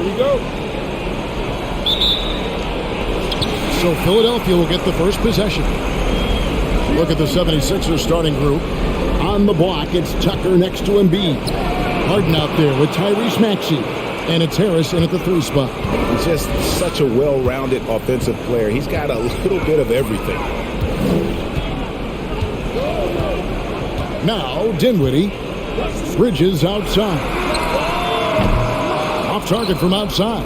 we go. So Philadelphia will get the first possession. Look at the 76ers starting group. On the block, it's Tucker next to Embiid. Harden out there with Tyrese Maxey. And it's Harris in at the 3 spot. He's just such a well-rounded offensive player. He's got a little bit of everything. Now, Dinwiddie. Bridges outside. Off target from outside.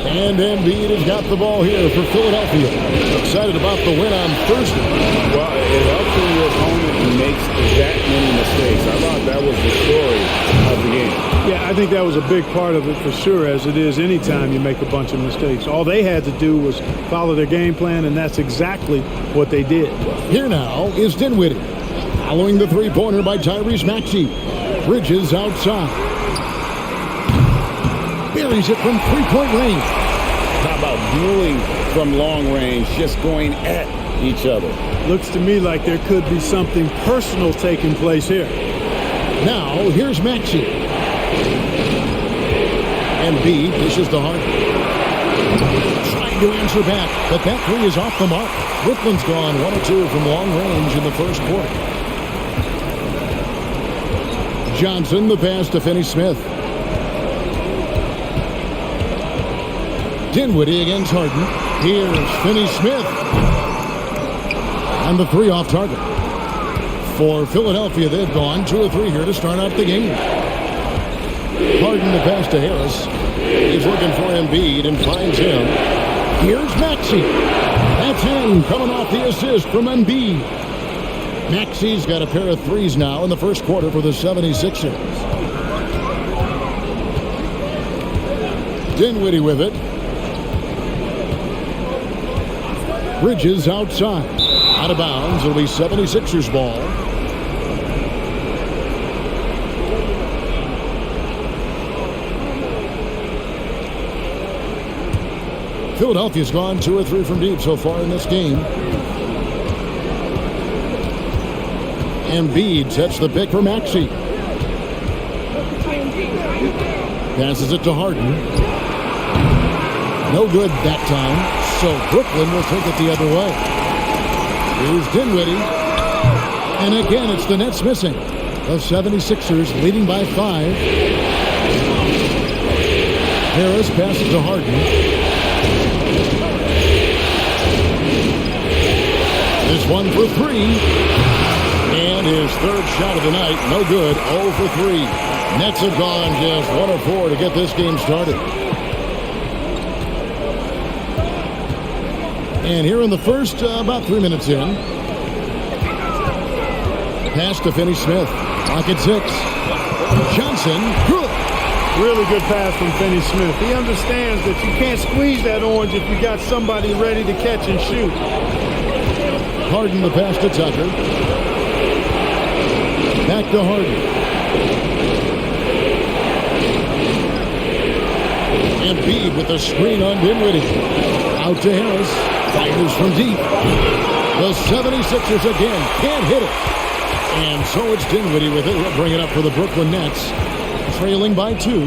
And Embiid has got the ball here for Philadelphia. Excited about the win on Thursday. Well, it helps when your opponent makes that many mistakes. I thought that was the story of the game. Yeah, I think that was a big part of it for sure, as it is anytime you make a bunch of mistakes. All they had to do was follow their game plan, and that's exactly what they did. Here now is Dinwiddie. Following the three-pointer by Tyrese Maxey. Bridges outside. Buries it from three-point range. How about dueling from long range, just going at each other? Looks to me like there could be something personal taking place here. Now, here's Maxey. Embiid dishes to Harden. Trying to answer back, but that three is off the mark. Brooklyn's gone 1 of 2 from long range in the first quarter. Johnson, the pass to Finney-Smith. Dinwiddie against Harden. Here's Finney-Smith. And the three off target. For Philadelphia, they've gone 2 of 3 here to start out the game. Harden the pass to Harris. He's looking for Embiid and finds him. Here's Maxey. That's in, coming off the assist from Embiid. Maxey's got a pair of threes now in the first quarter for the 76ers. Dinwiddie with it. Bridges outside. Out of bounds. It'll be 76ers ball. Philadelphia's gone 2 of 3 from deep so far in this game. Embiid sets the pick for Maxey. Passes it to Harden. No good that time. So Brooklyn will take it the other way. Here's Dinwiddie. And again, it's the Nets missing. The 76ers leading by 5. Harris passes to Harden. This one for 3. And his third shot of the night, no good, 0 for 3. Nets have gone just 1 of 4 to get this game started. And here in the first, about 3 minutes in. Pass to Finney-Smith. Clock at 6. Johnson, good. Really good pass from Finney-Smith. He understands that you can't squeeze that orange if you got somebody ready to catch and shoot. Harden the pass to Tucker. Back to Harden. Embiid with the screen on Dinwiddie. Out to Harris. Fires from deep. The 76ers again can't hit it. And so it's Dinwiddie with it. He'll bring it up for the Brooklyn Nets. Trailing by 2.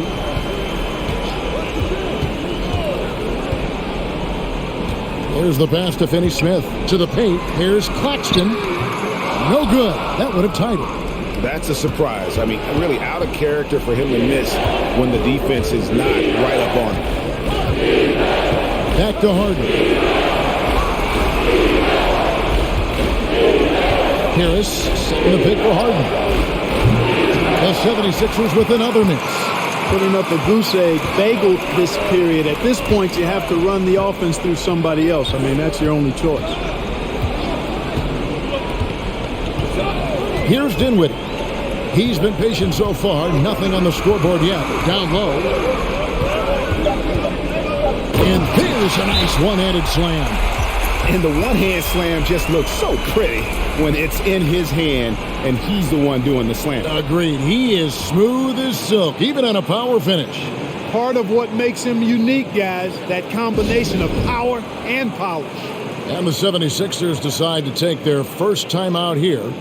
There's the pass to Finney-Smith. To the paint. Here's Claxton. No good. That would have tied it. That's a surprise. I mean, really out of character for him to miss when the defense is not right up on him. Back to Harden. Harris setting the pick for Harden. The 76ers with another miss. Putting up a goose egg bagel this period. At this point, you have to run the offense through somebody else. I mean, that's your only choice. Here's Dinwiddie. He's been patient so far. Nothing on the scoreboard yet. Down low. And there's a nice one-handed slam. And the one-hand slam just looks so pretty when it's in his hand and he's the one doing the slam. Agreed. He is smooth as silk, even on a power finish. Part of what makes him unique, guys, that combination of power and polish. And the 76ers decide to take their first time out here.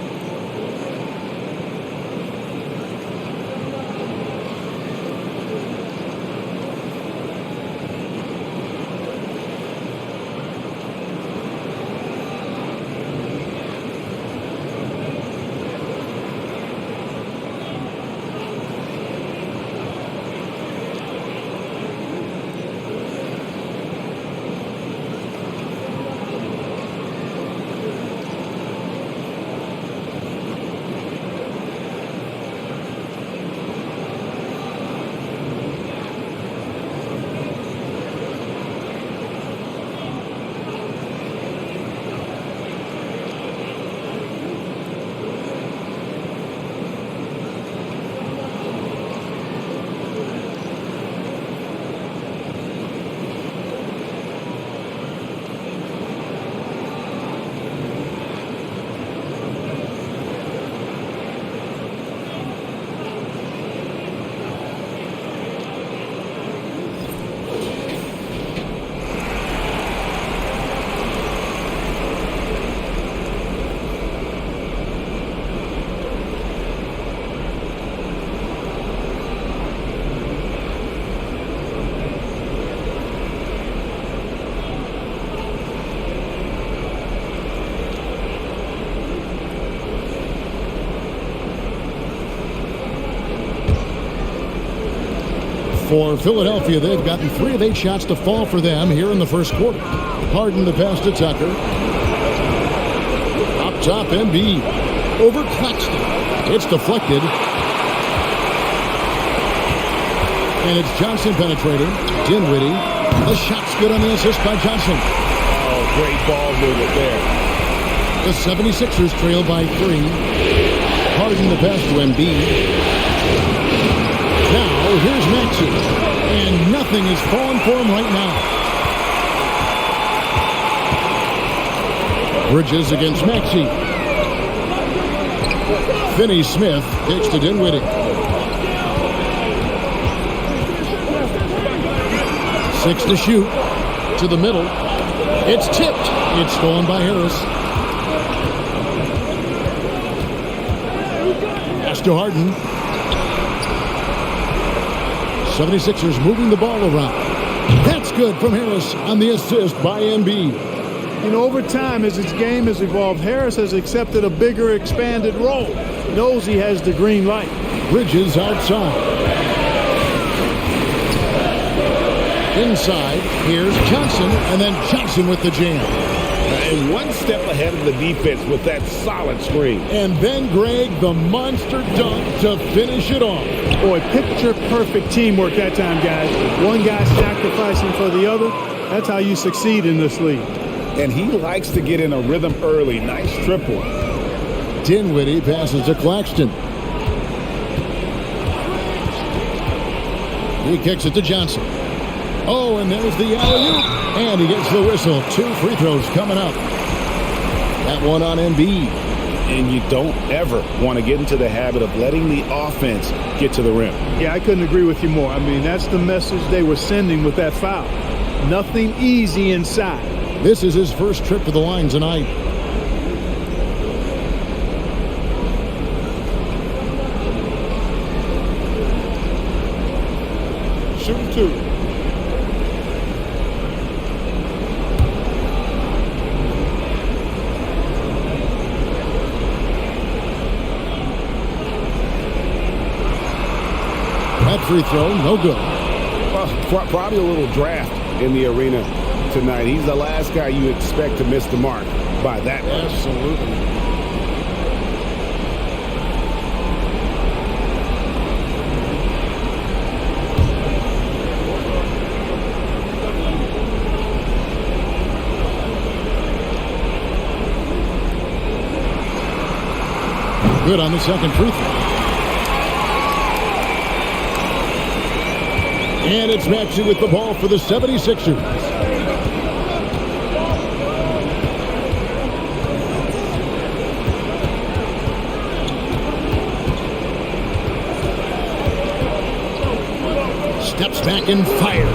For Philadelphia, they've gotten 3 of 8 shots to fall for them here in the first quarter. Harden the pass to Tucker. Up top, Embiid. Over Claxton. It's deflected. And it's Johnson penetrating. Dinwiddie. The shot's good on the assist by Johnson. Oh, great ball movement there. The 76ers trail by 3. Harden the pass to Embiid. Now, here's Maxey. And nothing is falling for him right now. Bridges against Maxey. Finney-Smith kicks to Dinwiddie. 6 to shoot. To the middle. It's tipped. It's stolen by Harris. Pass to Harden. 76ers moving the ball around. That's good from Harris on the assist by Embiid. You know, over time, as his game has evolved, Harris has accepted a bigger, expanded role. Knows he has the green light. Bridges outside. Inside, here's Johnson, and then Johnson with the jam. And one step ahead of the defense with that solid screen. And then Greg, the monster dunk to finish it off. Boy, picture-perfect teamwork that time, guys. One guy sacrificing for the other. That's how you succeed in this league. And he likes to get in a rhythm early. Nice triple. Dinwiddie passes to Claxton. He kicks it to Johnson. Oh, and there's the alley-oop. And he gets the whistle. 2 free throws coming up. That one on Embiid. And you don't ever want to get into the habit of letting the offense get to the rim. Yeah, I couldn't agree with you more. I mean, that's the message they were sending with that foul. Nothing easy inside. This is his first trip to the line tonight. Shooting 2. That free throw, no good. Well, probably a little draft in the arena tonight. He's the last guy you expect to miss the mark by that much. Absolutely. Good on the second free throw. And it's Maxey with the ball for the 76ers. Steps back and fires.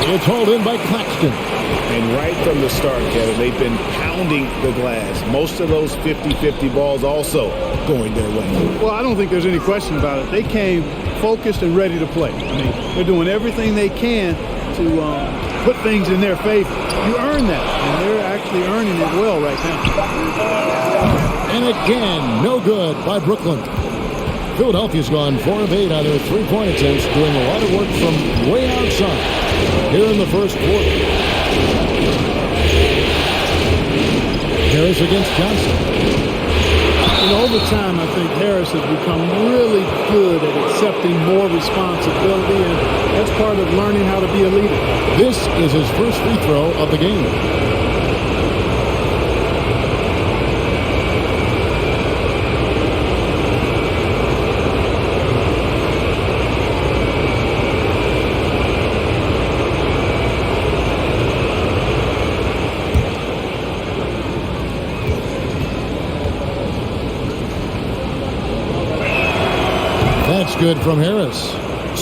It's hauled in by Claxton. And right from the start, Kevin, they've been pounding the glass. Most of those 50-50 balls also going their way. Well, I don't think there's any question about it. They came focused and ready to play. I mean, they're doing everything they can to put things in their favor. You earn that, and they're actually earning it well right now. And again, no good by Brooklyn. Philadelphia's gone 4 of 8 on their three-point attempts, doing a lot of work from way outside here in the first quarter. Harris against Johnson. And over time, I think Harris has become really good at accepting more responsibility, and that's part of learning how to be a leader. This is his first free throw of the game. That's good from Harris.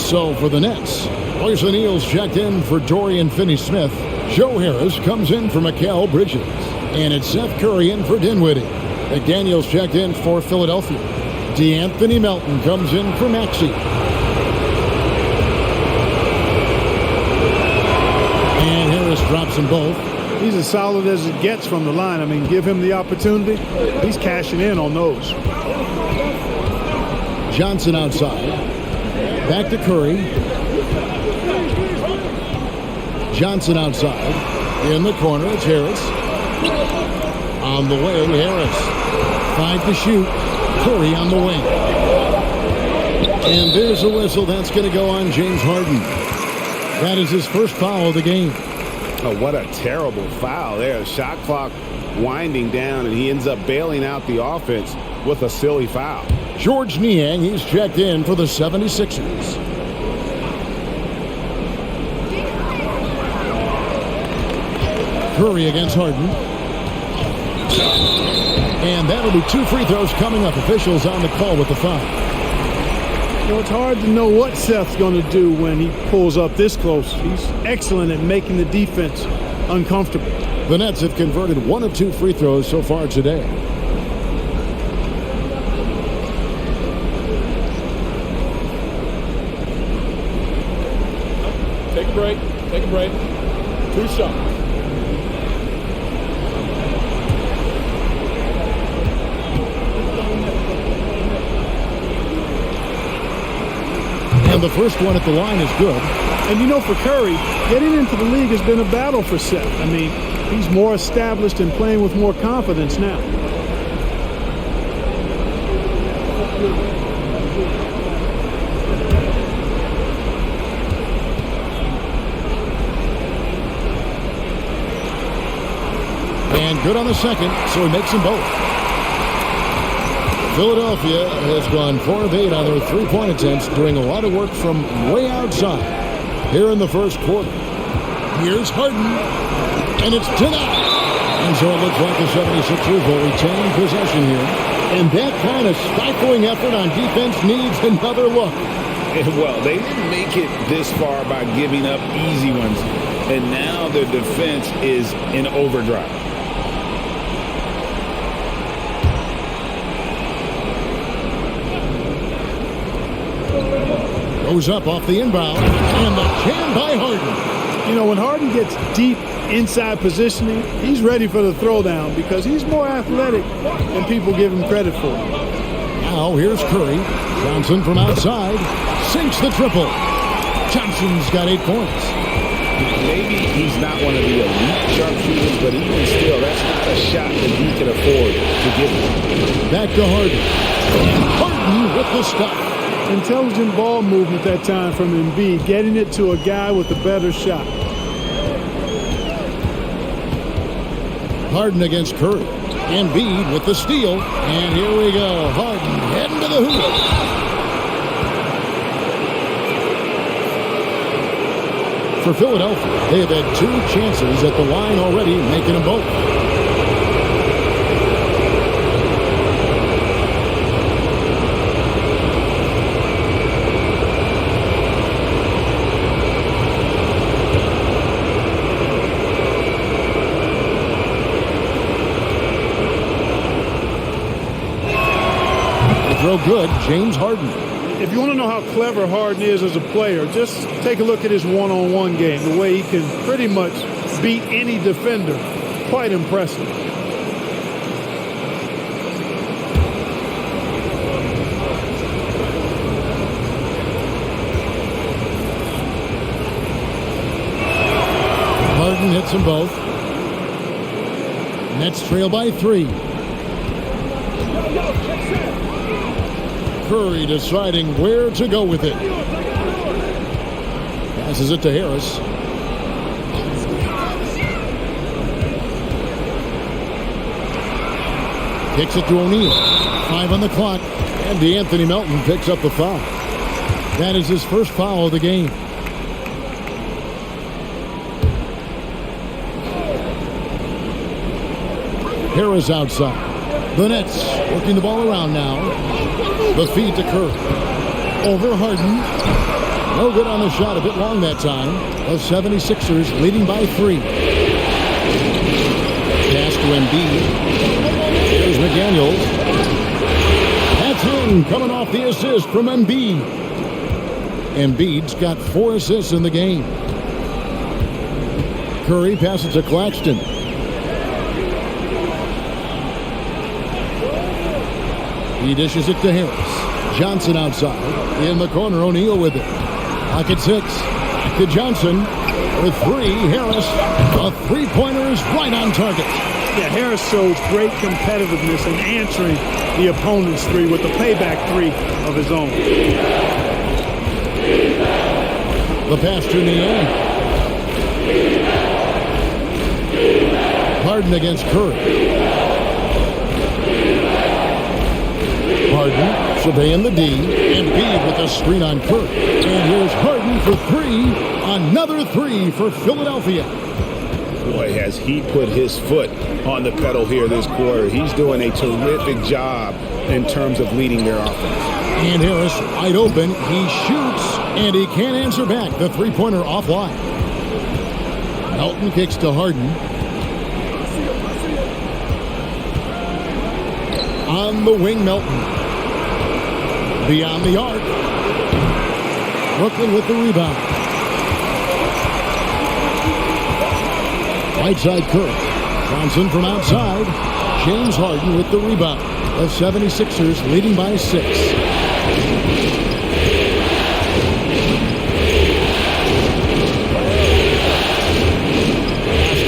So for the Nets, Royce O'Neal's checked in for Dorian Finney-Smith. Joe Harris comes in for Mikal Bridges. And it's Seth Curry in for Dinwiddie. McDaniels checked in for Philadelphia. DeAnthony Melton comes in for Maxey. And Harris drops them both. He's as solid as it gets from the line. I mean, give him the opportunity. He's cashing in on those. Johnson outside. Back to Curry. Johnson outside. In the corner, it's Harris. On the wing, Harris. 5 to shoot. Curry on the wing. And there's a whistle. That's going to go on James Harden. That is his first foul of the game. Oh, what a terrible foul there. Shot clock winding down, and he ends up bailing out the offense with a silly foul. George Niang, he's checked in for the 76ers. Curry against Harden. And that'll be 2 free throws coming up. Officials on the call with the foul. You know, it's hard to know what Seth's going to do when he pulls up this close. He's excellent at making the defense uncomfortable. The Nets have converted 1 of 2 free throws so far today. Take a break. Take a break. 2 shots. And the first one at the line is good. And you know, for Curry, getting into the league has been a battle for Seth. I mean, he's more established and playing with more confidence now. And good on the second, so he makes them both. Philadelphia has gone 4 of 8 on their 3-point attempts, doing a lot of work from way outside here in the first quarter. Here's Harden, and it's denied. And so it looks like the 76ers will retain possession here. And that kind of stifling effort on defense needs another look. Well, they didn't make it this far by giving up easy ones, and now their defense is in overdrive. Goes up off the inbound, and the jam by Harden. You know, when Harden gets deep inside positioning, he's ready for the throwdown because he's more athletic than people give him credit for. Now here's Curry. Johnson from outside sinks the triple. Johnson's got 8 points. Maybe he's not one of the elite sharpshooters, but even still, that's not a shot that he can afford to give him. Back to Harden. And Harden with the stop. Intelligent ball movement that time from Embiid, getting it to a guy with a better shot. Harden against Curry. Embiid with the steal. And here we go. Harden heading to the hoop. For Philadelphia, they have had 2 chances at the line already, making them both. Throw good, James Harden. If you want to know how clever Harden is as a player, just take a look at his one-on-one game, the way he can pretty much beat any defender. Quite impressive. Harden hits them both. Nets trail by 3. Curry deciding where to go with it. Passes it to Harris. Kicks it to O'Neal. 5 on the clock. And DeAnthony Melton picks up the foul. That is his first foul of the game. Harris outside. The Nets working the ball around now. The feed to Curry. Over Harden. No good on the shot. A bit long that time. The 76ers leading by 3. Pass to Embiid. Here's McDaniels. That's in. Coming off the assist from Embiid. Embiid's got 4 assists in the game. Curry passes to Claxton. He dishes it to Harris. Johnson outside. In the corner, O'Neal with it. Pocket 6. Back to Johnson. with three. Harris, a three-pointer is right on target. Yeah, Harris shows great competitiveness in answering the opponent's three with the payback three of his own. The pass to Niang. Harden against Curry. Harden surveying the D. Embiid with a screen on Curry. And here's Harden for three. Another three for Philadelphia. Boy, has he put his foot on the pedal here this quarter. He's doing a terrific job in terms of leading their offense. And Harris wide open. He shoots, and he can't answer back. The three-pointer offline. Melton kicks to Harden. On the wing, Melton. Beyond the arc. Brooklyn with the rebound. Right side, Curry. Johnson from outside. James Harden with the rebound. The 76ers leading by 6.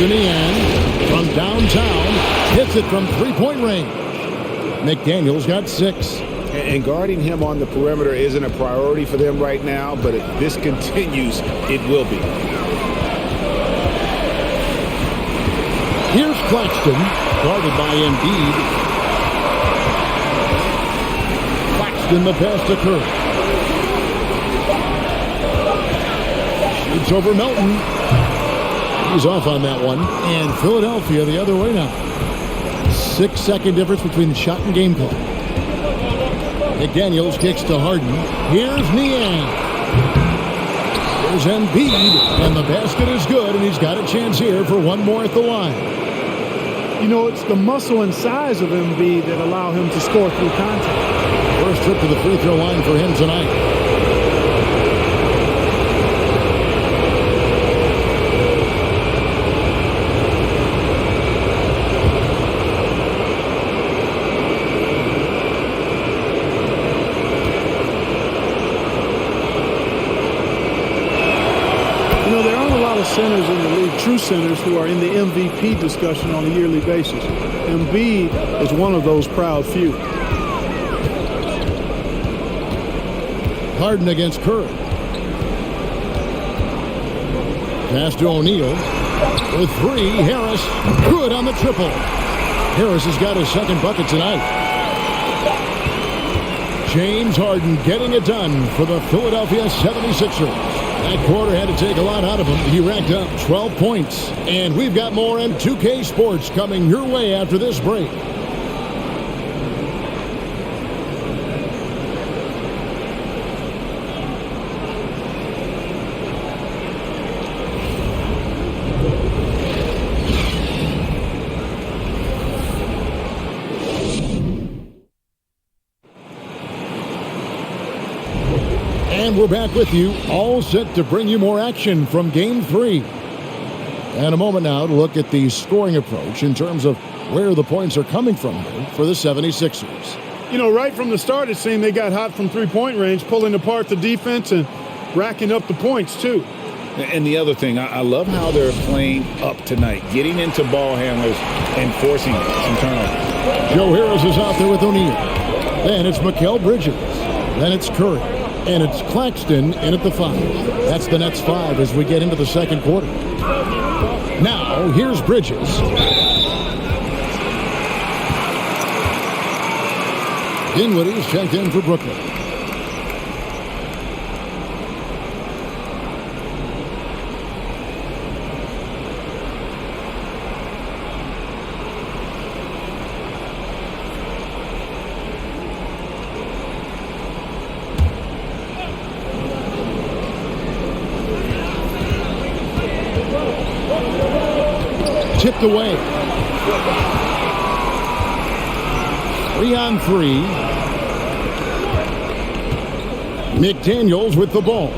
Niang from downtown hits it from three-point range. McDaniels got 6. And guarding him on the perimeter isn't a priority for them right now, but if this continues, it will be. Here's Claxton, guarded by Embiid. Claxton the pass to Curry. Shoots over Melton. He's off on that one. And Philadelphia the other way now. 6-second difference between the shot and game clock. McDaniels kicks to Harden. Here's Niang. Here's Embiid. And the basket is good, and he's got a chance here for one more at the line. You know, it's the muscle and size of Embiid that allow him to score through contact. First trip to the free throw line for him tonight. Centers in the league, true centers, who are in the MVP discussion on a yearly basis. Embiid is one of those proud few. Harden against Curry. Pass to O'Neal. With 3, Harris. Good on the triple. Harris has got his second bucket tonight. James Harden getting it done for the Philadelphia 76ers. That quarter had to take a lot out of him. He racked up 12 points. And we've got more M2K Sports coming your way after this break. And we're back with you, all set to bring you more action from Game 3. And a moment now to look at the scoring approach in terms of where the points are coming from here for the 76ers. You know, right from the start, it seemed they got hot from three-point range, pulling apart the defense and racking up the points, too. And the other thing, I love how they're playing up tonight, getting into ball handlers and forcing some turnovers. Joe Harris is out there with O'Neal. Then it's Mikal Bridges. Then it's Curry. And it's Claxton in at the 5. That's the Nets 5 as we get into the second quarter. Now, here's Bridges. Dinwiddie's checked in for Brooklyn. Tipped away. 3-on-3. McDaniels with the ball.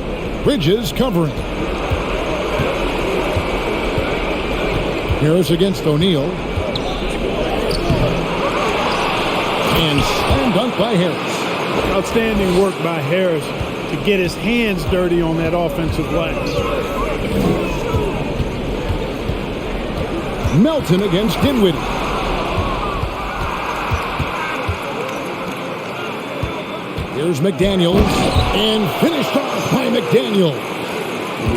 Bridges covering. Harris against O'Neal. And slam dunk by Harris. Outstanding work by Harris to get his hands dirty on that offensive glass. Melton against Dinwiddie. Here's McDaniels, and finished off by McDaniels.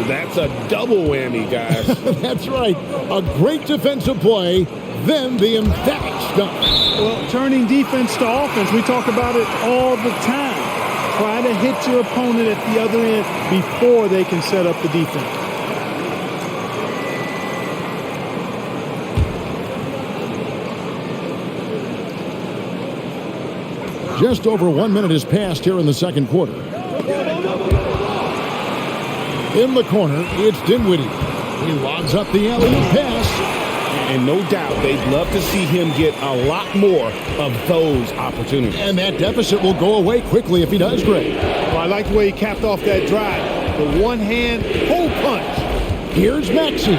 That's a double whammy, guys. That's right. A great defensive play, then the emphatic stuff. Well, turning defense to offense, we talk about it all the time. Try to hit your opponent at the other end before they can set up the defense. Just over 1 minute has passed here in the second quarter. In the corner, it's Dinwiddie. He lobs up the alley-oop pass. And no doubt, they'd love to see him get a lot more of those opportunities. And that deficit will go away quickly if he does great. Well, I like the way he capped off that drive. The one-hand hole punch. Here's Maxey.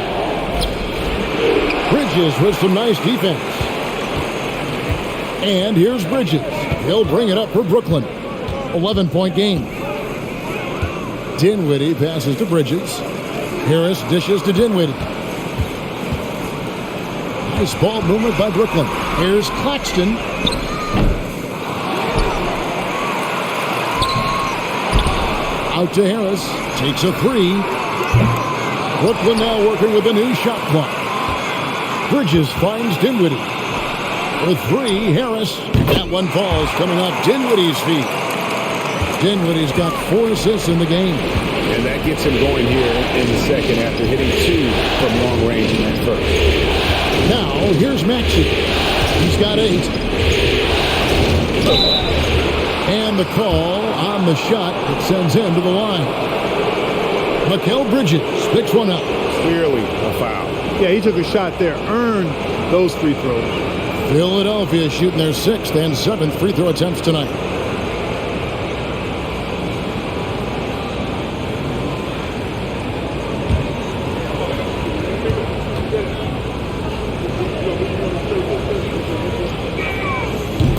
Bridges with some nice defense. And here's Bridges. He'll bring it up for Brooklyn. 11-point game. Dinwiddie passes to Bridges. Harris dishes to Dinwiddie. Nice ball movement by Brooklyn. Here's Claxton. Out to Harris. Takes a three. Brooklyn now working with a new shot clock. Bridges finds Dinwiddie. With three, Harris. That one falls, coming off Dinwiddie's feet. Dinwiddie's got 4 assists in the game. And that gets him going here in the second after hitting 2 from long range in that first. Now, here's Maxey. He's got 8. And the call on the shot that sends him to the line. Mikal Bridges picks one up. Clearly a foul. Yeah, he took a shot there. Earned those free throws. Philadelphia shooting their 6th and 7th free throw attempts tonight.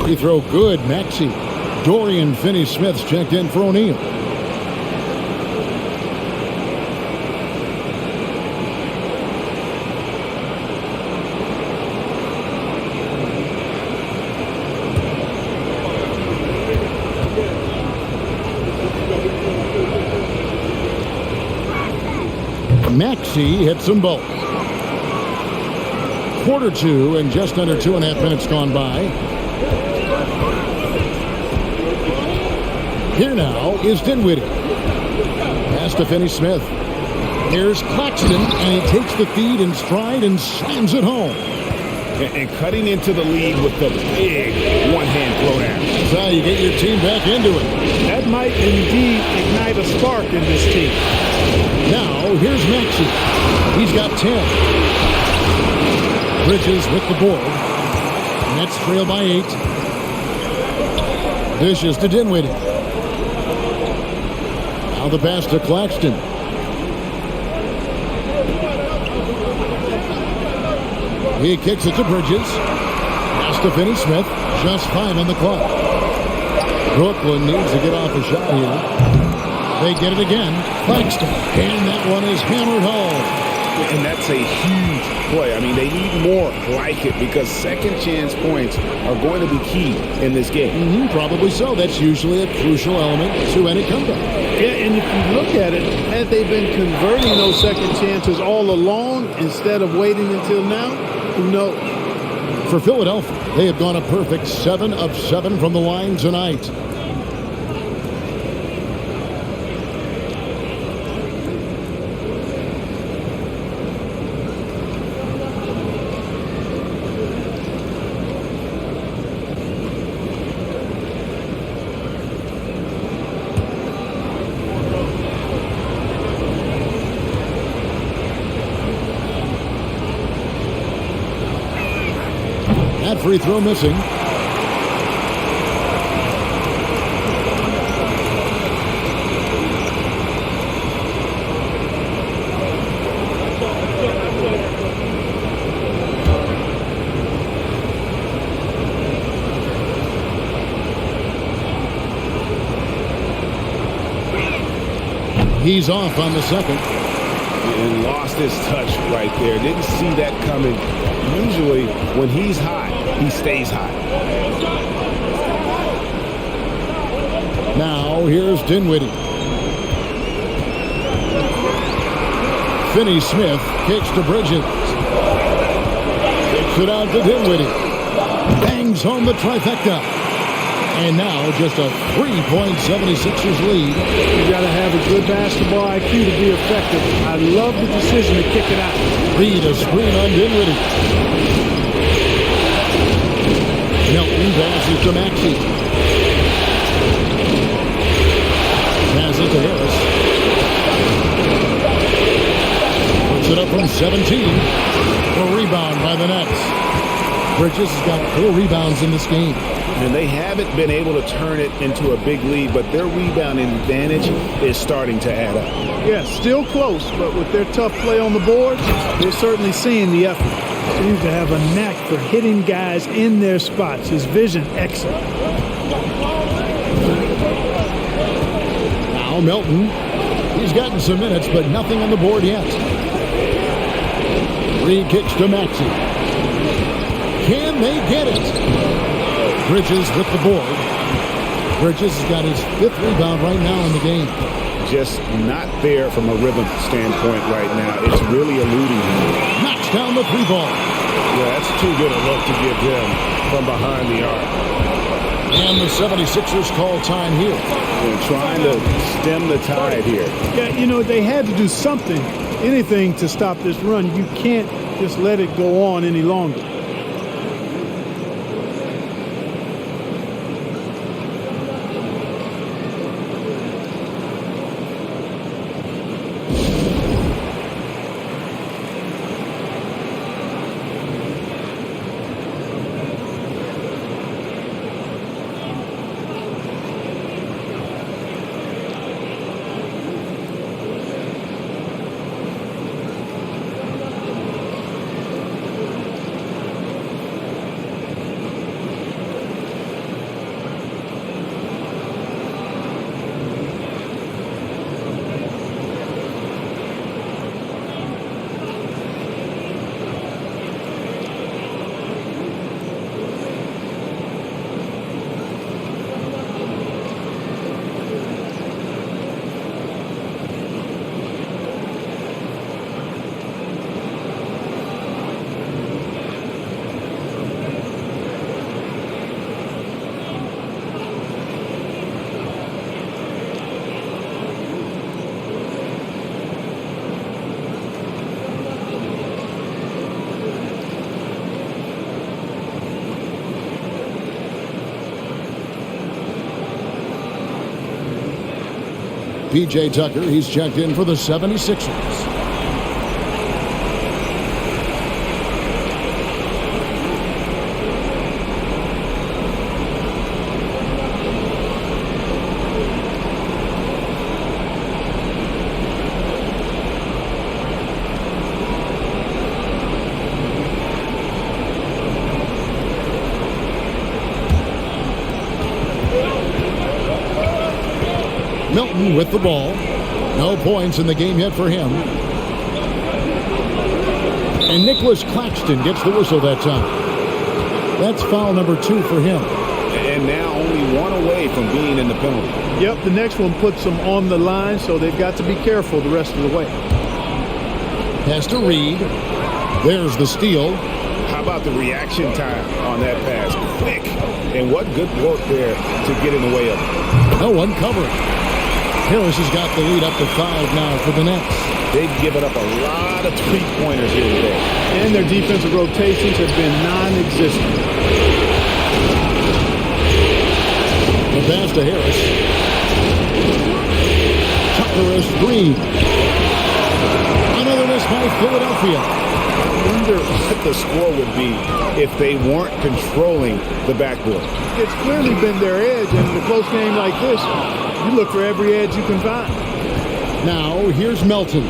Free throw good, Maxey. Dorian Finney-Smith's checked in for O'Neal. Maxey hits them both. Quarter 2 and just under 2.5 minutes gone by. Here now is Dinwiddie. Pass to Finney-Smith. Here's Claxton, and he takes the feed in stride and slams it home. And cutting into the lead with the big one-hand throwdown. That's how you get your team back into it. That might indeed ignite a spark in this team. Now, here's Maxey. He's got 10. Bridges with the board. Nets trail by 8. Dishes to Dinwiddie. Now the pass to Claxton. He kicks it to Bridges. Pass to Finney-Smith. Just 5 on the clock. Brooklyn needs to get off a shot here. They get it again. Claxton. And that one is hammered home. And that's a huge play. I mean, they need more like it because second chance points are going to be key in this game. Probably so. That's usually a crucial element to any comeback. Yeah, and if you look at it, had they been converting those second chances all along instead of waiting until now, who knows? For Philadelphia, they have gone a perfect 7 of 7 from the line tonight. That free throw missing. He's off on the second. And lost his touch right there. Didn't see that coming. Usually, when he's hot, he stays hot. Now, here's Dinwiddie. Finney-Smith kicks to Bridges. Kicks it out to Dinwiddie. Bangs home the trifecta. And now just a 3-point 76ers lead. You got to have a good basketball IQ to be effective. I love the decision to kick it out. Reed a screen on Dinwiddie. Melton passes to Maxey. Passes to Harris. Puts it up from 17. A rebound by the Nets. Bridges has got 4 rebounds in this game. And they haven't been able to turn it into a big lead, but their rebounding advantage is starting to add up. Yeah, still close, but with their tough play on the boards, they're certainly seeing the effort. Seems to have a knack for hitting guys in their spots. His vision, excellent. Now Melton. He's gotten some minutes, but nothing on the board yet. Reed kicks to Maxey. Can they get it? Bridges with the board. Bridges has got his 5th rebound right now in the game. Just not there from a rhythm standpoint right now. It's really eluding him. Knocks down the 3-ball. Yeah, that's too good a look to give him from behind the arc. And the 76ers call time here. They're trying to stem the tide here. Yeah, you know, they had to do something, anything to stop this run. You can't just let it go on any longer. P.J. Tucker, he's checked in for the 76ers. Melton with the ball. No points in the game yet for him. And Nicholas Claxton gets the whistle that time. That's foul number 2 for him. And now only 1 away from being in the penalty. Yep, the next one puts them on the line, so they've got to be careful the rest of the way. Pass to Reed. There's the steal. How about the reaction time on that pass? Quick. And what good work there to get in the way of it. No one covering. Harris has got the lead up to 5 now for the Nets. They've given up a lot of three-pointers here today. And their defensive rotations have been non-existent. The pass to Harris. Tucker a screen. Another miss by Philadelphia. I wonder what the score would be if they weren't controlling the backboard. It's clearly been their edge, and in a close game like this, you look for every edge you can find. Now, here's Melton.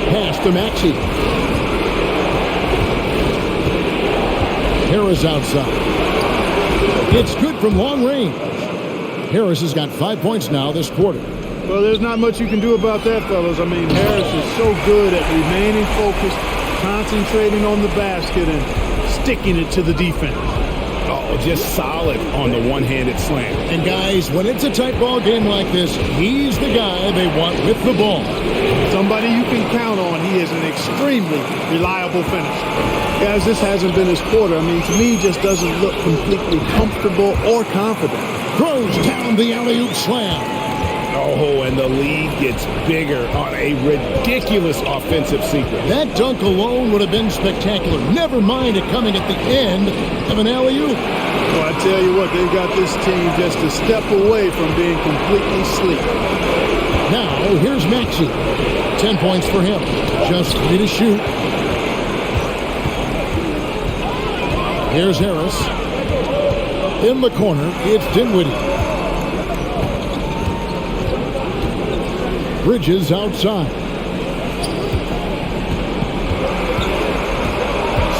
Pass to Maxey. Harris outside. It's good from long range. Harris has got 5 points now this quarter. Well, there's not much you can do about that, fellas. I mean, Harris is so good at remaining focused, concentrating on the basket, and sticking it to the defense. Oh, just solid on the one-handed slam. And guys, when it's a tight ball game like this, he's the guy they want with the ball. Somebody you can count on. He is an extremely reliable finisher. Guys, this hasn't been his quarter. I mean, to me, he just doesn't look completely comfortable or confident. Throws down the alley-oop slam. Oh, and the lead gets bigger on a ridiculous offensive sequence. That dunk alone would have been spectacular. Never mind it coming at the end of an alley-oop. Well, I tell you what, they've got this team just a step away from being completely asleep. Now, here's Maxey. 10 points for him. Just 3 to shoot. Here's Harris. In the corner, it's Dinwiddie. Bridges outside.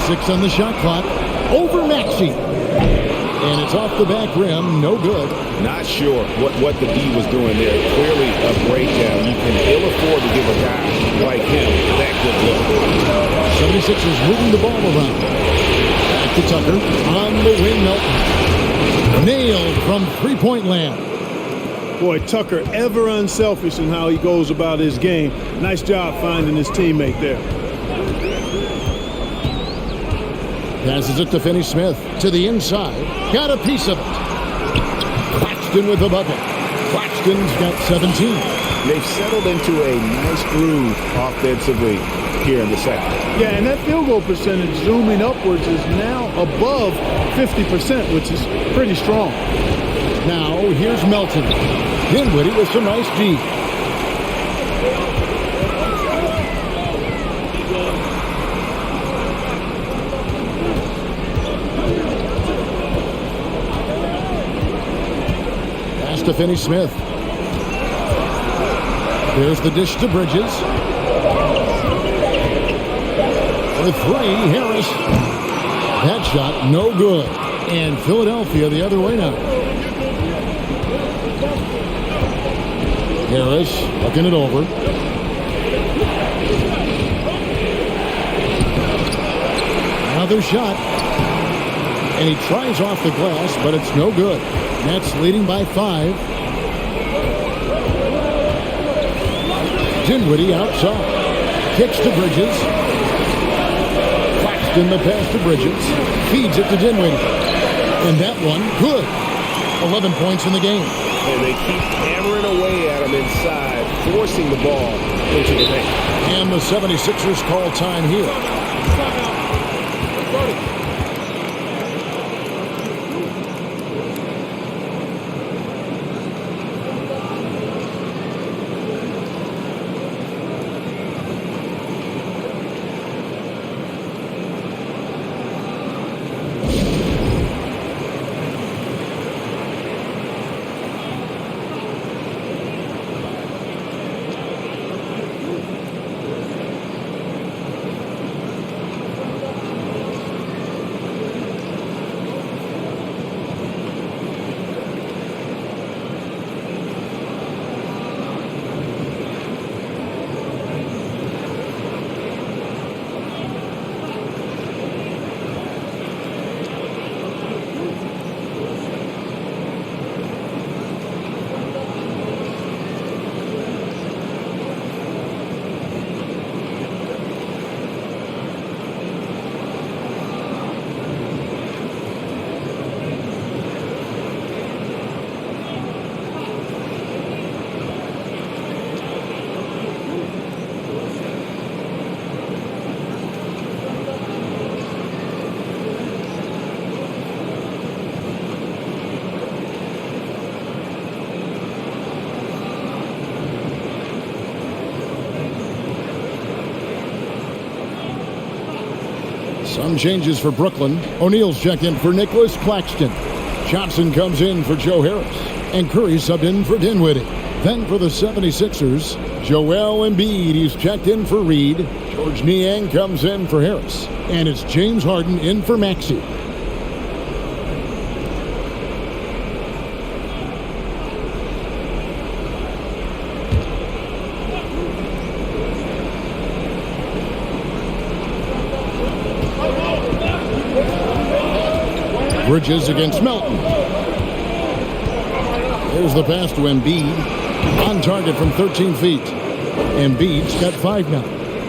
6 on the shot clock. Over Maxey. And it's off the back rim. No good. Not sure what the D was doing there. Clearly a breakdown. You can ill afford to give a guy like him that good look. 76ers moving the ball around. Back to Tucker. On the wing, Melton. Nailed from three-point land. Boy, Tucker ever unselfish in how he goes about his game. Nice job finding his teammate there. Passes it to Finney-Smith. To the inside. Got a piece of it. Claxton with the bucket. Claxton's got 17. They've settled into a nice groove offensively here in the second. Yeah, and that field goal percentage zooming upwards is now above 50%, which is pretty strong. Now, here's Melton. Dinwiddie with some nice D. Pass to Finney-Smith. There's the dish to Bridges. For 3, Harris. That shot, no good. And Philadelphia the other way now. Harris looking it over. Another shot. And he tries off the glass, but it's no good. Nets leading by 5. Dinwiddie outside. Kicks to Bridges. Claxton the pass to Bridges. Feeds it to Dinwiddie. And that one, good. 11 points in the game. And they keep hammering away at him inside, forcing the ball into the paint. And the 76ers call time here. Some changes for Brooklyn. O'Neal's checked in for Nicholas Claxton. Johnson comes in for Joe Harris. And Curry subbed in for Dinwiddie. Then for the 76ers, Joel Embiid. He's checked in for Reed. George Niang comes in for Harris. And it's James Harden in for Maxey. Bridges against Melton. There's the pass to Embiid. On target from 13 feet. Embiid's got 5 now.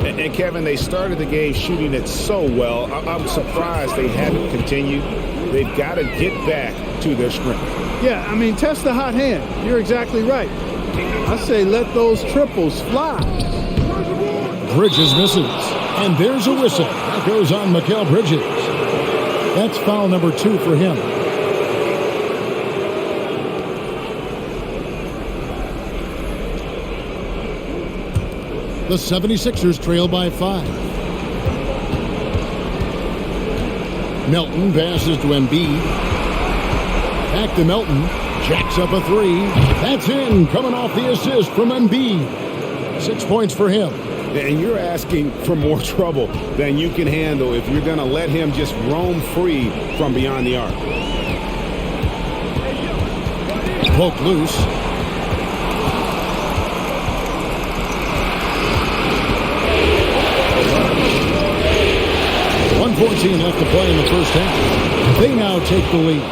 And Kevin, they started the game shooting it so well. I'm surprised they haven't continued. They've got to get back to their strength. Yeah, I mean, test the hot hand. You're exactly right. I say let those triples fly. Bridges misses. And there's a whistle. That goes on Mikal Bridges. That's foul number 2 for him. The 76ers trail by 5. Melton passes to Embiid. Back to Melton. Jacks up a 3. That's in. Coming off the assist from Embiid. 6 points for him. And you're asking for more trouble than you can handle if you're going to let him just roam free from beyond the arc. Poke loose. 1:14 left to play in the first half. They now take the lead.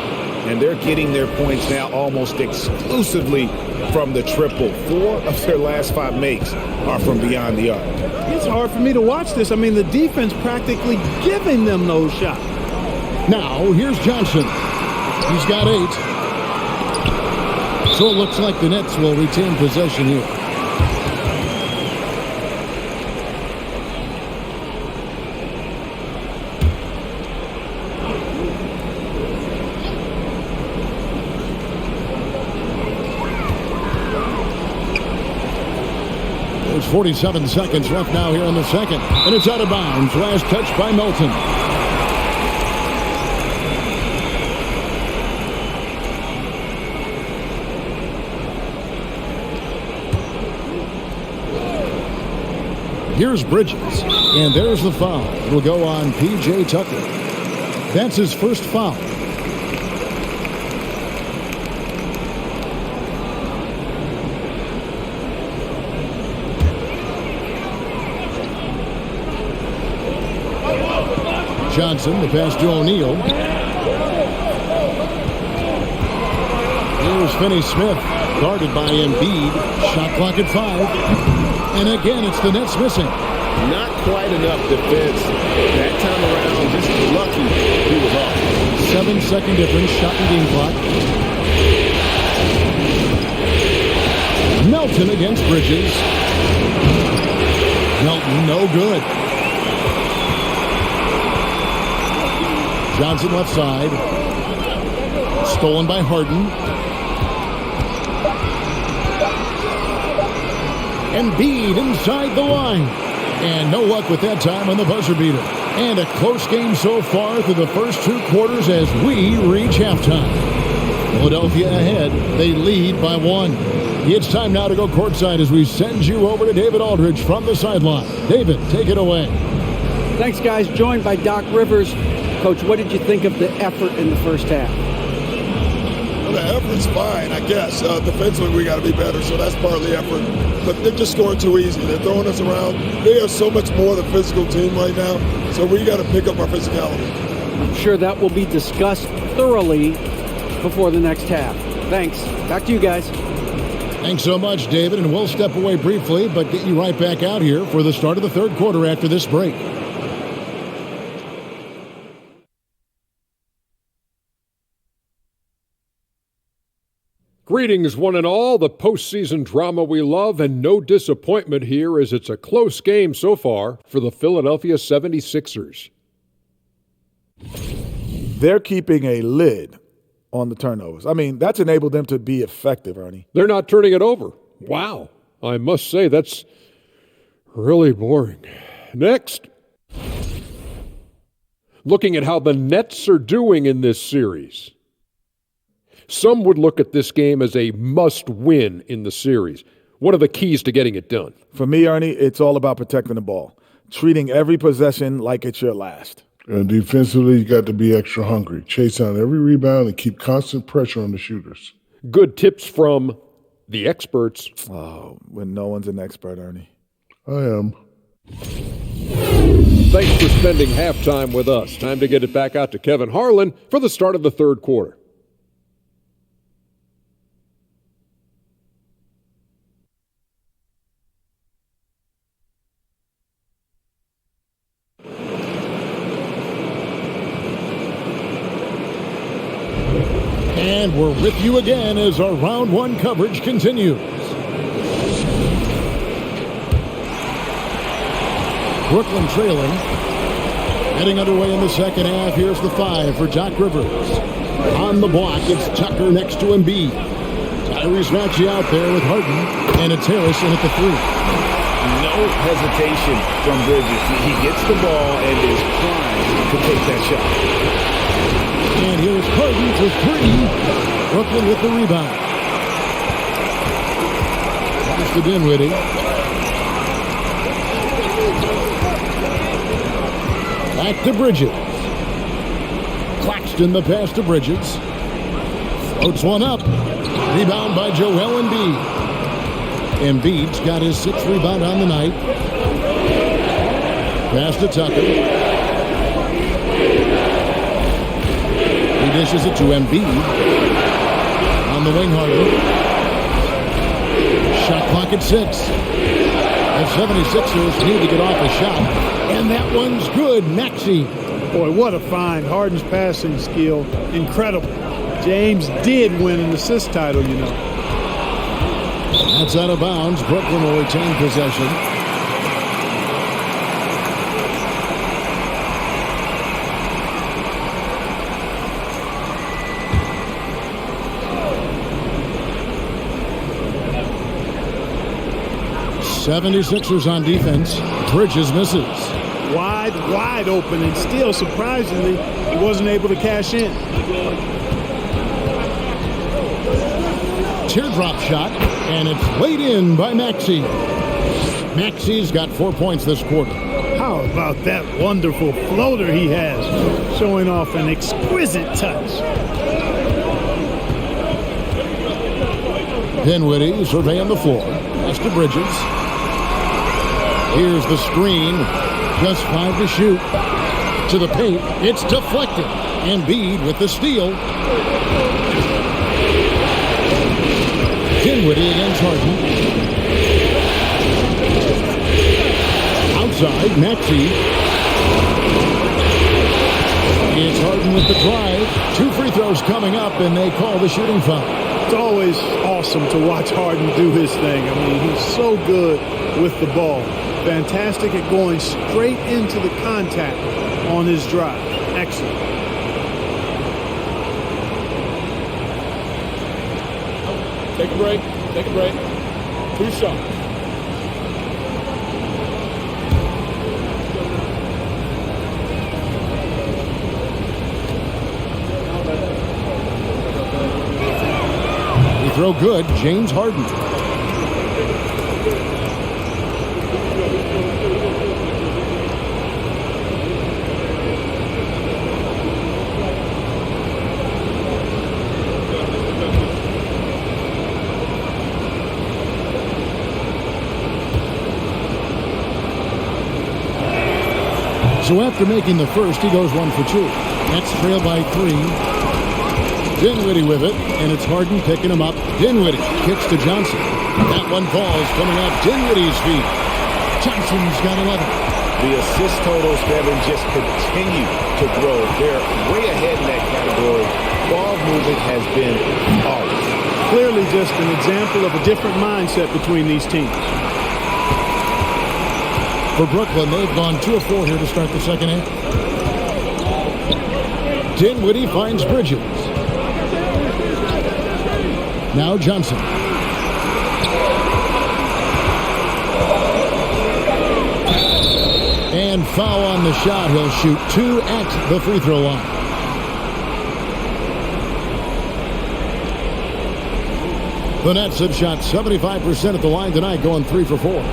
And they're getting their points now almost exclusively from the triple. 4 of their last 5 makes are from beyond the arc. It's hard for me to watch this. I mean, the defense practically giving them those shots. Now, here's Johnson. He's got 8. So it looks like the Nets will retain possession here. There's 47 seconds left now here in the second. And it's out of bounds. Last touch by Melton. Here's Bridges. And there's the foul. It'll go on P.J. Tucker. That's his first foul. Johnson, the pass to O'Neal. Here's Finney-Smith, guarded by Embiid. Shot clock at 5. And again, it's the Nets missing. Not quite enough defense that time around. Just lucky he was off. 7-second difference, shot and game clock. Melton against Bridges. Melton, no good. Johnson left side. Stolen by Harden. Embiid inside the line. And no luck with that time on the buzzer beater. And a close game so far through the first 2 quarters as we reach halftime. Philadelphia ahead. They lead by 1. It's time now to go courtside as we send you over to David Aldridge from the sideline. David, take it away. Thanks, guys. Joined by Doc Rivers. Coach, what did you think of the effort in the first half? Well, the effort's fine, I guess. Defensively, we got to be better, so that's part of the effort. But they're just scoring too easy. They're throwing us around. They are so much more the physical team right now, so we got to pick up our physicality. I'm sure that will be discussed thoroughly before the next half. Thanks. Back to you guys. Thanks so much, David, and we'll step away briefly, but get you right back out here for the start of the third quarter after this break. Greetings, one and all. The postseason drama we love, and no disappointment here as it's a close game so far for the Philadelphia 76ers. They're keeping a lid on the turnovers. I mean, that's enabled them to be effective, Ernie. They're not turning it over. Wow. I must say, that's really boring. Next. Looking at how the Nets are doing in this series. Some would look at this game as a must-win in the series. What are the keys to getting it done? For me, Ernie, it's all about protecting the ball, treating every possession like it's your last. And defensively, you got to be extra hungry. Chase down every rebound and keep constant pressure on the shooters. Good tips from the experts. Oh, when no one's an expert, Ernie. I am. Thanks for spending halftime with us. Time to get it back out to Kevin Harlan for the start of the third quarter. And we're with you again as our round one coverage continues. Brooklyn trailing. Heading underway in the second half. Here's the 5 for Doc Rivers. On the block, it's Tucker next to Embiid. Tyrese Maxey out there with Harden. And it's Harris in at the 3. No hesitation from Bridges. He gets the ball and is primed to take that shot. And here's Harden for 3. Brooklyn with the rebound. Pass to Dinwiddie. Back to Bridges. Claxton the pass to Bridges. Floats one up. Rebound by Joel Embiid. Embiid's got his 6th rebound on the night. Pass to Tucker. He dishes it to Embiid. On the wing, Harden. Shot clock at 6. The 76ers need to get off a shot. And that one's good. Maxey. Boy, what a find. Harden's passing skill, incredible. James did win an assist title, you know. That's out of bounds. Brooklyn will retain possession. '76ers on defense. Bridges misses. Wide open, and still, surprisingly, he wasn't able to cash in. Teardrop shot, and it's laid in by Maxey. Maxey's got 4 points this quarter. How about that wonderful floater he has, showing off an exquisite touch. Dinwiddie surveying the floor. That's to Bridges. Here's the screen. Just 5 to shoot. To the paint. It's deflected. Embiid with the steal. Dinwiddie against Harden. Outside, Maxey. It's Harden with the drive. 2 free throws coming up, and they call the shooting foul. It's always awesome to watch Harden do his thing. I mean, he's so good with the ball. Fantastic at going straight into the contact on his drive. Excellent. Take a break. Take a break. 2 shots. Throw good, James Harden. So after making the first, he goes 1 for 2. Nets trail by 3. Dinwiddie with it, and it's Harden picking him up. Dinwiddie kicks to Johnson. That one falls coming off Dinwiddie's feet. Johnson's got 11. The assist totals, Kevin, just continue to grow. They're way ahead in that category. Ball movement has been flawless. Clearly just an example of a different mindset between these teams. For Brooklyn, they've gone 2 of 4 here to start the second half. Dinwiddie finds Bridges. Now Johnson. And foul on the shot. He'll shoot 2 at the free throw line. The Nets have shot 75% at the line tonight, going 3 for 4.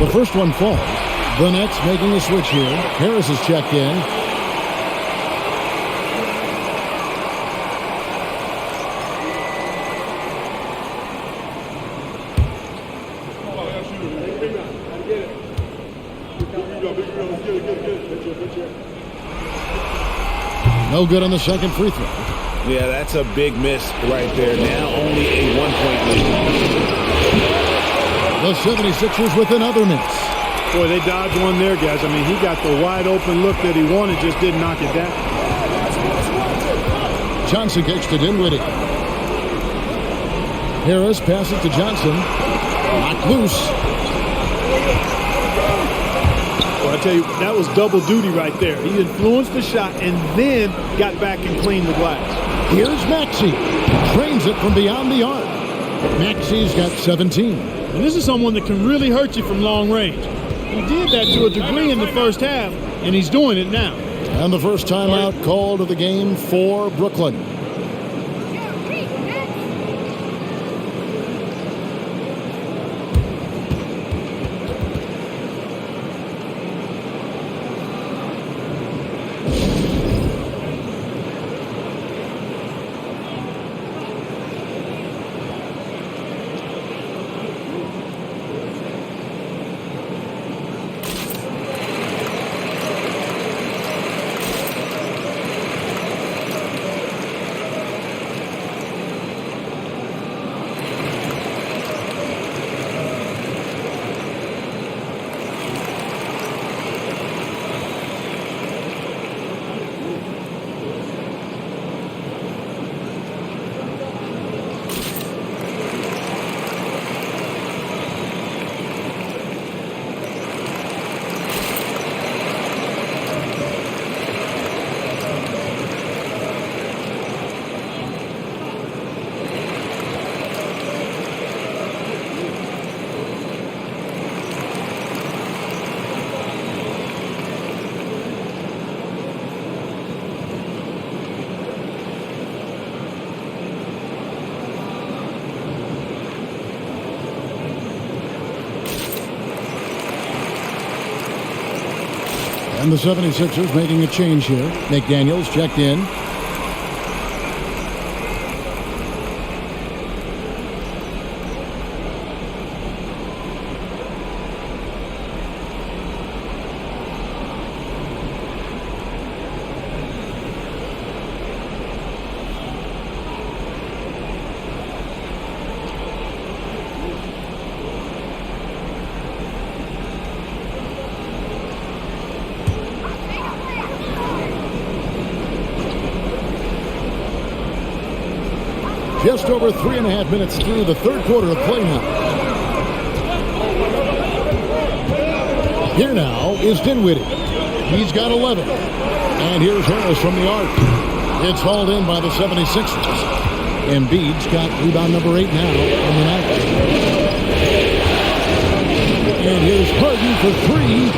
The first one falls. The Nets making a switch here. Harris is checked in. No good on the second free throw. Yeah, that's a big miss right there. Now only a 1-point lead. The 76ers with another miss. Boy, they dodged one there, guys. I mean, he got the wide open look that he wanted, just didn't knock it down. Johnson kicks to Dinwiddie. Harris passes to Johnson. Knocked loose. Well, I tell you, that was double duty right there. He influenced the shot and then got back and cleaned the glass. Here's Maxey. Trains it from beyond the arc. Maxey's got 17. And this is someone that can really hurt you from long range. He did that to a degree in the first half, and he's doing it now. And the first timeout called of the game for Brooklyn. And the 76ers making a change here. McDaniels checked in. Just over 3.5 minutes through the third quarter of play now. Here now is Dinwiddie. He's got 11. And here's Harris from the arc. It's hauled in by the 76ers. Embiid's got rebound number 8 now on the night. And here's Harden for 3.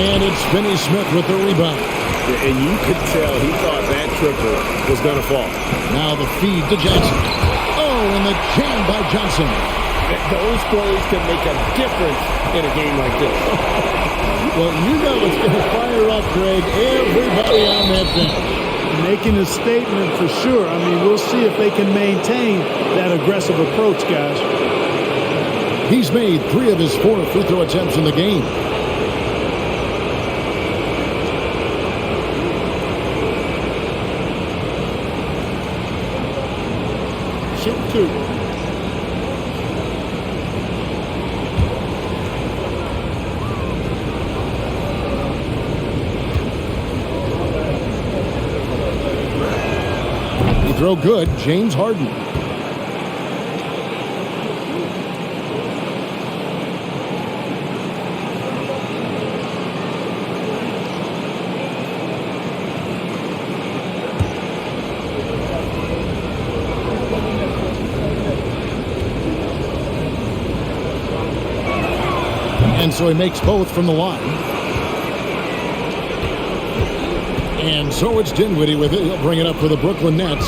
And it's Finney-Smith with the rebound. And you could tell he thought that triple was going to fall. Now the feed to Johnson. And the jam by Johnson. Those plays can make a difference in a game like this. Well, you know it's going to fire up, Greg. Everybody on that bench. Making a statement for sure. I mean, we'll see if they can maintain that aggressive approach, guys. He's made 3 of his 4 free throw attempts in the game. Shoot 2. He throw good, James Harden. And so he makes both from the line. And so it's Dinwiddie with it. He'll bring it up for the Brooklyn Nets.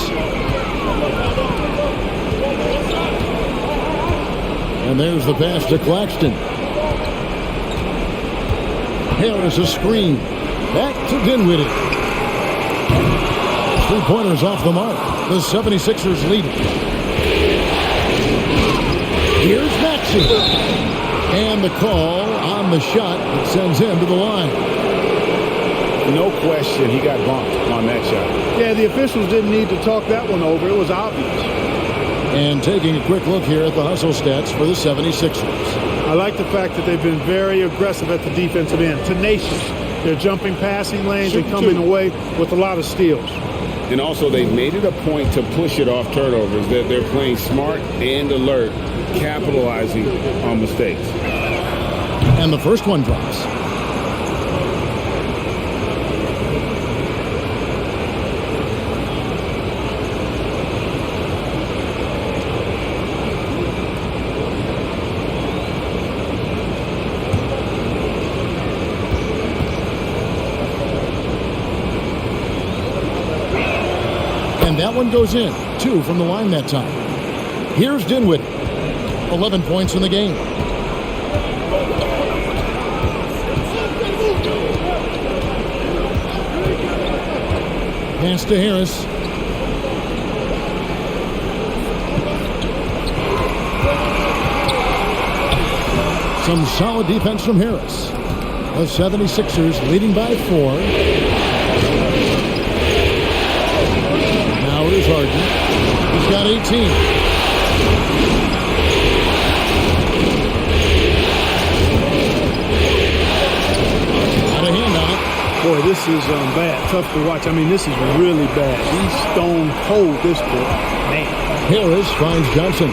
And there's the pass to Claxton. Harris a screen. Back to Dinwiddie. 3-pointers off the mark. The 76ers lead. Here's Maxey. And the call on the shot that sends him to the line. No question, he got bumped on that shot. Yeah, the officials didn't need to talk that one over. It was obvious. And taking a quick look here at the hustle stats for the 76ers. I like the fact that they've been very aggressive at the defensive end. Tenacious. They're jumping passing lanes and coming away with a lot of steals. And also, they've made it a point to push it off turnovers. They're playing smart and alert, capitalizing on mistakes. And the first one drops. And that one goes in. 2 from the line that time. Here's Dinwiddie. 11 points in the game. Pass to Harris. Some solid defense from Harris. The 76ers leading by 4. Now here's Harden. He's got 18. Got a hand on it. Boy, this is bad. Tough to watch. I mean, this is really bad. He's stone cold, this boy. Man. Harris finds Johnson.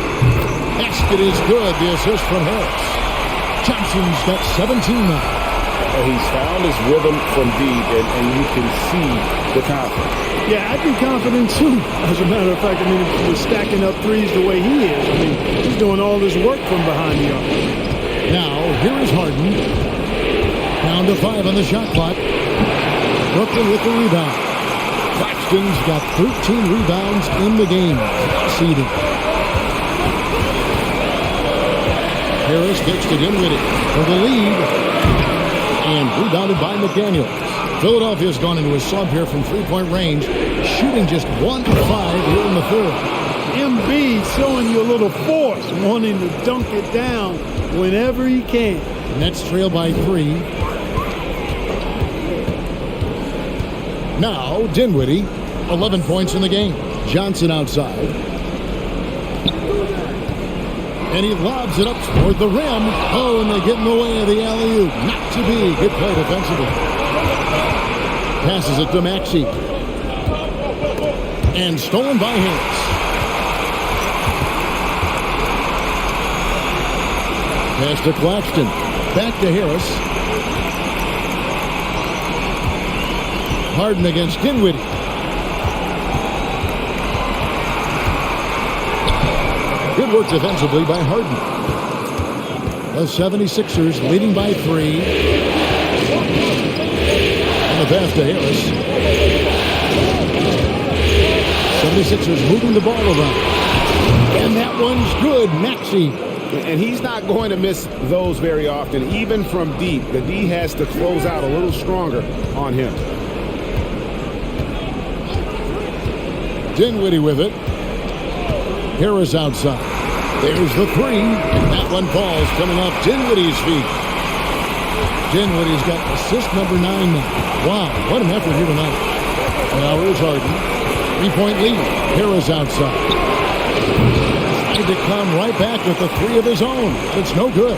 Basket is good. The assist from Harris. Johnson's got 17 now. He's found his rhythm from deep, and you can see the confidence. Yeah, I'd be confident too. As a matter of fact, I mean, if he was stacking up threes the way he is, I mean, he's doing all this work from behind the arc. Now, here is Harden. Down to 5 on the shot clock. Brooklyn with the rebound. Claxton's got 13 rebounds in the game. Seeding. Harris gets to Dinwiddie for the lead. And rebounded by McDaniels. Philadelphia's gone into a slump here from 3-point range, shooting just 1 of 5 here in the third. Embiid showing you a little force, wanting to dunk it down whenever he can. Nets trail by 3. Now Dinwiddie, 11 points in the game. Johnson outside. And he lobs it up toward the rim. Oh, and they get in the way of the alley-oop. Not to be. Good play defensively. Passes it to Maxey. And stolen by Harris. Pass to Claxton. Back to Harris. Harden against Dinwiddie. Good work defensively by Harden. The 76ers leading by 3. And the pass to Harris. 76ers moving the ball around. And that one's good. Maxey. And he's not going to miss those very often, even from deep. The D has to close out a little stronger on him. Dinwiddie with it. Harris outside. There's the 3. And that one falls coming off Dinwiddie's feet. Dinwiddie's got assist number 9 now. Wow, what an effort here tonight. Now here's Harden. 3-point lead. Harris outside. Tried to come right back with the 3 of his own. It's no good.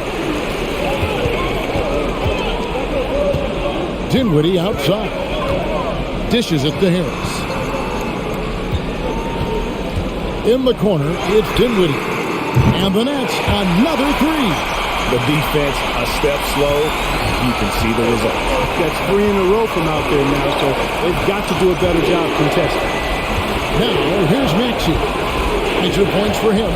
Dinwiddie outside. Dishes it to Harris. In the corner, it's Dinwiddie. And the Nets, another 3. The defense a step slow. You can see the result. That's 3 in a row from out there now, so they've got to do a better job contesting. Now, here's Maxey. 22 points for him.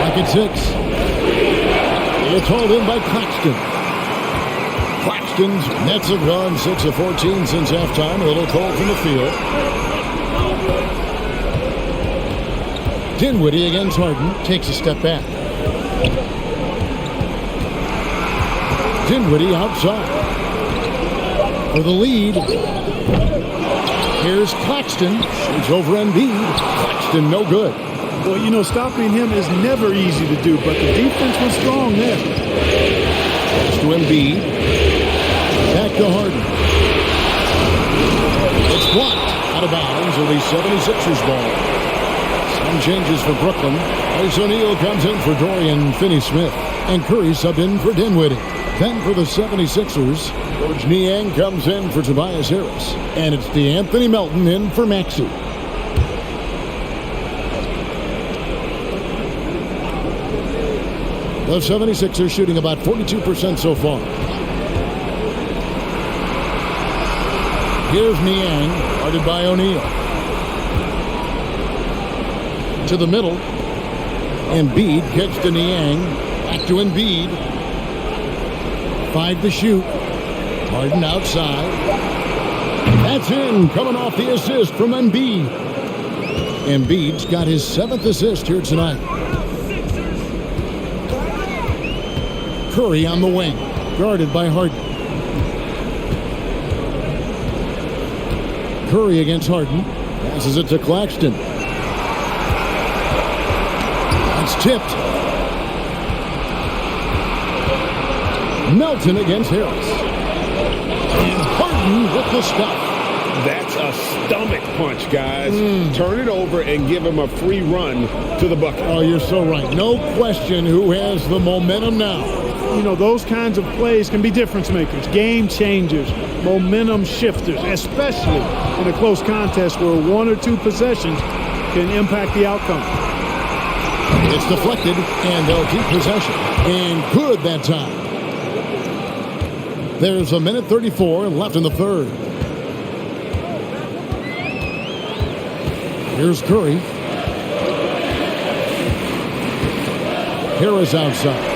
Pocket 6. It's hauled in by Claxton. Claxton's Nets have gone 6 of 14 since halftime. A little cold from the field. Dinwiddie against Harden. Takes a step back. Dinwiddie outside. For the lead. Here's Claxton. Shoots over Embiid. Claxton no good. Well, you know, stopping him is never easy to do, but the defense was strong there. Pass to Embiid. Back to Harden. It's blocked. Out of bounds. It'll be 76ers ball. Some changes for Brooklyn. Royce O'Neal comes in for Dorian Finney-Smith. And Curry subbed in for Dinwiddie. Then for the 76ers, George Niang comes in for Tobias Harris. And it's DeAnthony Melton in for Maxey. The 76ers shooting about 42% so far. Here's Niang, guarded by O'Neal. To the middle. Embiid kicks to Niang. Back to Embiid. 5 to shoot. Harden outside. That's in, coming off the assist from Embiid. Embiid's got his 7th assist here tonight. Curry on the wing, guarded by Harden. Curry against Harden. Passes it to Claxton. It's tipped. Melton against Harris. And Harden with the stuff. That's a stomach punch, guys. Turn it over and give him a free run to the bucket. Oh, you're so right. No question who has the momentum now. You know, those kinds of plays can be difference makers, game changers, momentum shifters, especially in a close contest where 1 or 2 possessions can impact the outcome. It's deflected, and they'll keep possession. And good that time. There's a minute 34 left in the third. Here's Curry. Harris outside.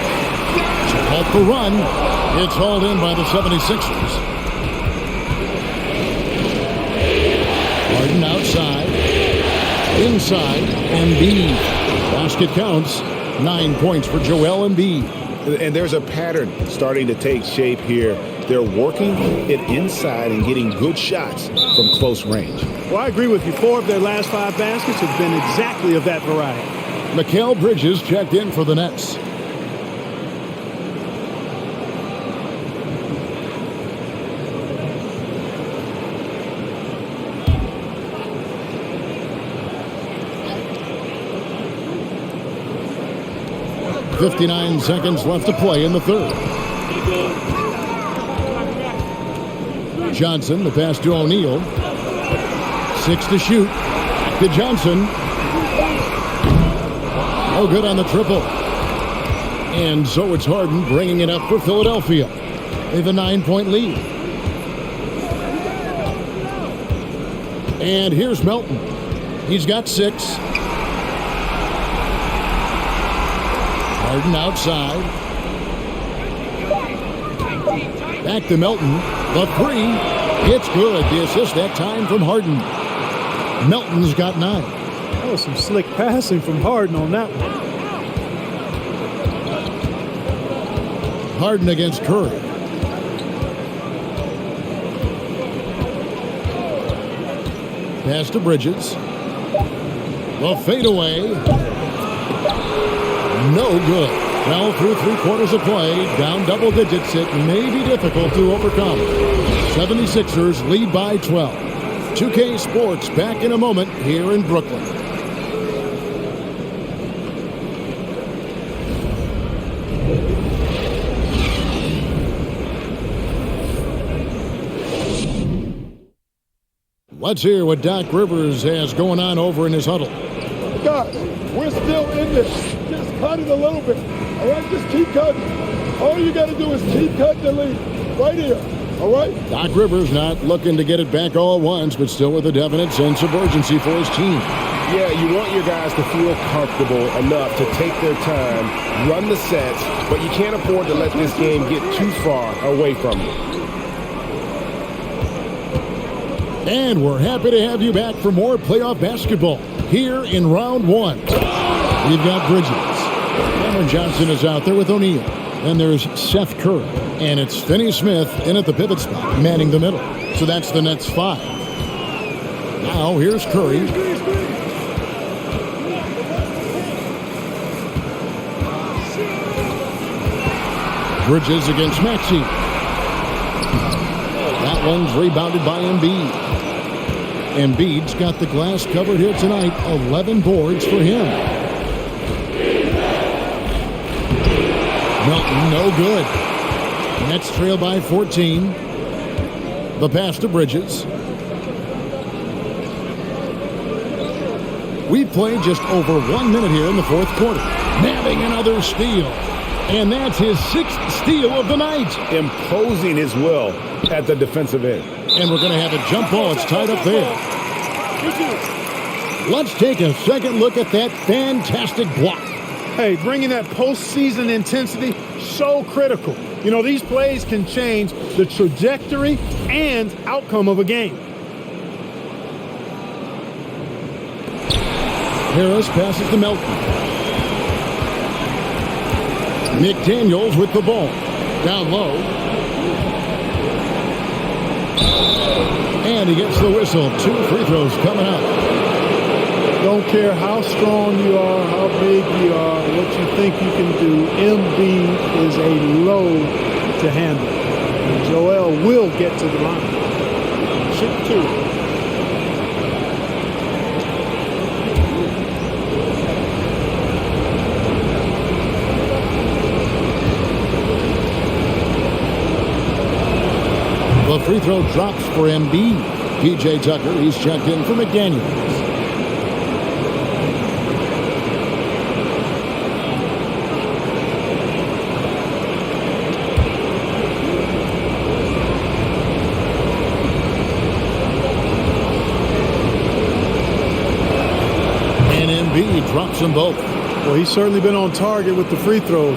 Off the run. It's hauled in by the 76ers. Harden outside. Inside. Embiid. Basket counts. 9 points for Joel Embiid. And there's a pattern starting to take shape here. They're working it inside and getting good shots from close range. Well, I agree with you. 4 of their last 5 baskets have been exactly of that variety. Mikal Bridges checked in for the Nets. .59 seconds left to play in the third. Johnson, the pass to O'Neal. 6 to shoot. Back to Johnson. No good on the triple. And so it's Harden bringing it up for Philadelphia. They have a 9-point lead. And here's Melton. He's got 6. Harden outside. Back to Melton. The 3. It's good. The assist that time from Harden. Melton's got 9. That was some slick passing from Harden on that one. Harden against Curry. Pass to Bridges. The fadeaway. No good. Well, through 3/4 of play, down double digits, it may be difficult to overcome. 76ers lead by 12. 2K Sports back in a moment here in Brooklyn. Let's hear what Doc Rivers has going on over in his huddle. Guys, we're still in this. Just cut it a little bit. All right, just keep cutting. All you got to do is keep cutting the lead. Right here. All right? Doc Rivers not looking to get it back all at once, but still with a definite sense of urgency for his team. Yeah, you want your guys to feel comfortable enough to take their time, run the sets, but you can't afford to let this game get too far away from you. And we're happy to have you back for more playoff basketball here in round 1. We've got Bridges. Cameron Johnson is out there with O'Neal. Then there's Seth Curry. And it's Finney Smith in at the pivot spot, manning the middle. So that's the Nets 5. Now here's Curry. Bridges against Maxey. That one's rebounded by Embiid. Embiid's got the glass covered here tonight. 11 boards for him. Melton, no good. Nets trail by 14. The pass to Bridges. We've played just over 1 minute here in the fourth quarter. Nabbing another steal. And that's his 6th steal of the night. Imposing his will at the defensive end. And we're going to have a jump ball. It's tied up there. Let's take a second look at that fantastic block. Hey, bringing that postseason intensity, so critical. You know, these plays can change the trajectory and outcome of a game. Harris passes to Melton. McDaniels with the ball. Down low. And he gets the whistle. 2 free throws coming up. Don't care how strong you are, how big you are, what you think you can do. Embiid is a load to handle. And Joel will get to the line. Shoot 2. The free throw drops for Embiid. P.J. Tucker, he's checked in for McDaniels. And Embiid drops them both. Well, he's certainly been on target with the free throws.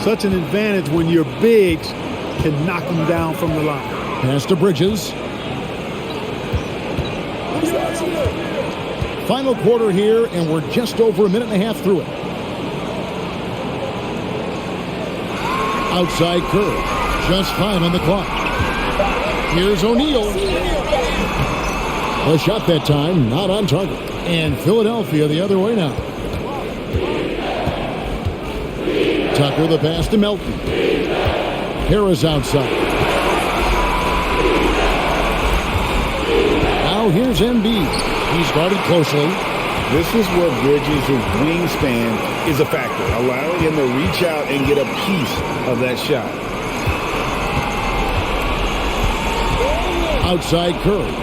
Such an advantage when your bigs can knock them down from the line. Pass to Bridges. Final quarter here, and we're just over 1.5 minutes through it. Outside Curry. Just 5 on the clock. Here's O'Neal. A shot that time, not on target. And Philadelphia the other way now. Tucker the pass to Melton. Harris outside. Now here's Embiid. He's guarded closely. This is where Bridges' wingspan is a factor, allowing him to reach out and get a piece of that shot. Outside Curry.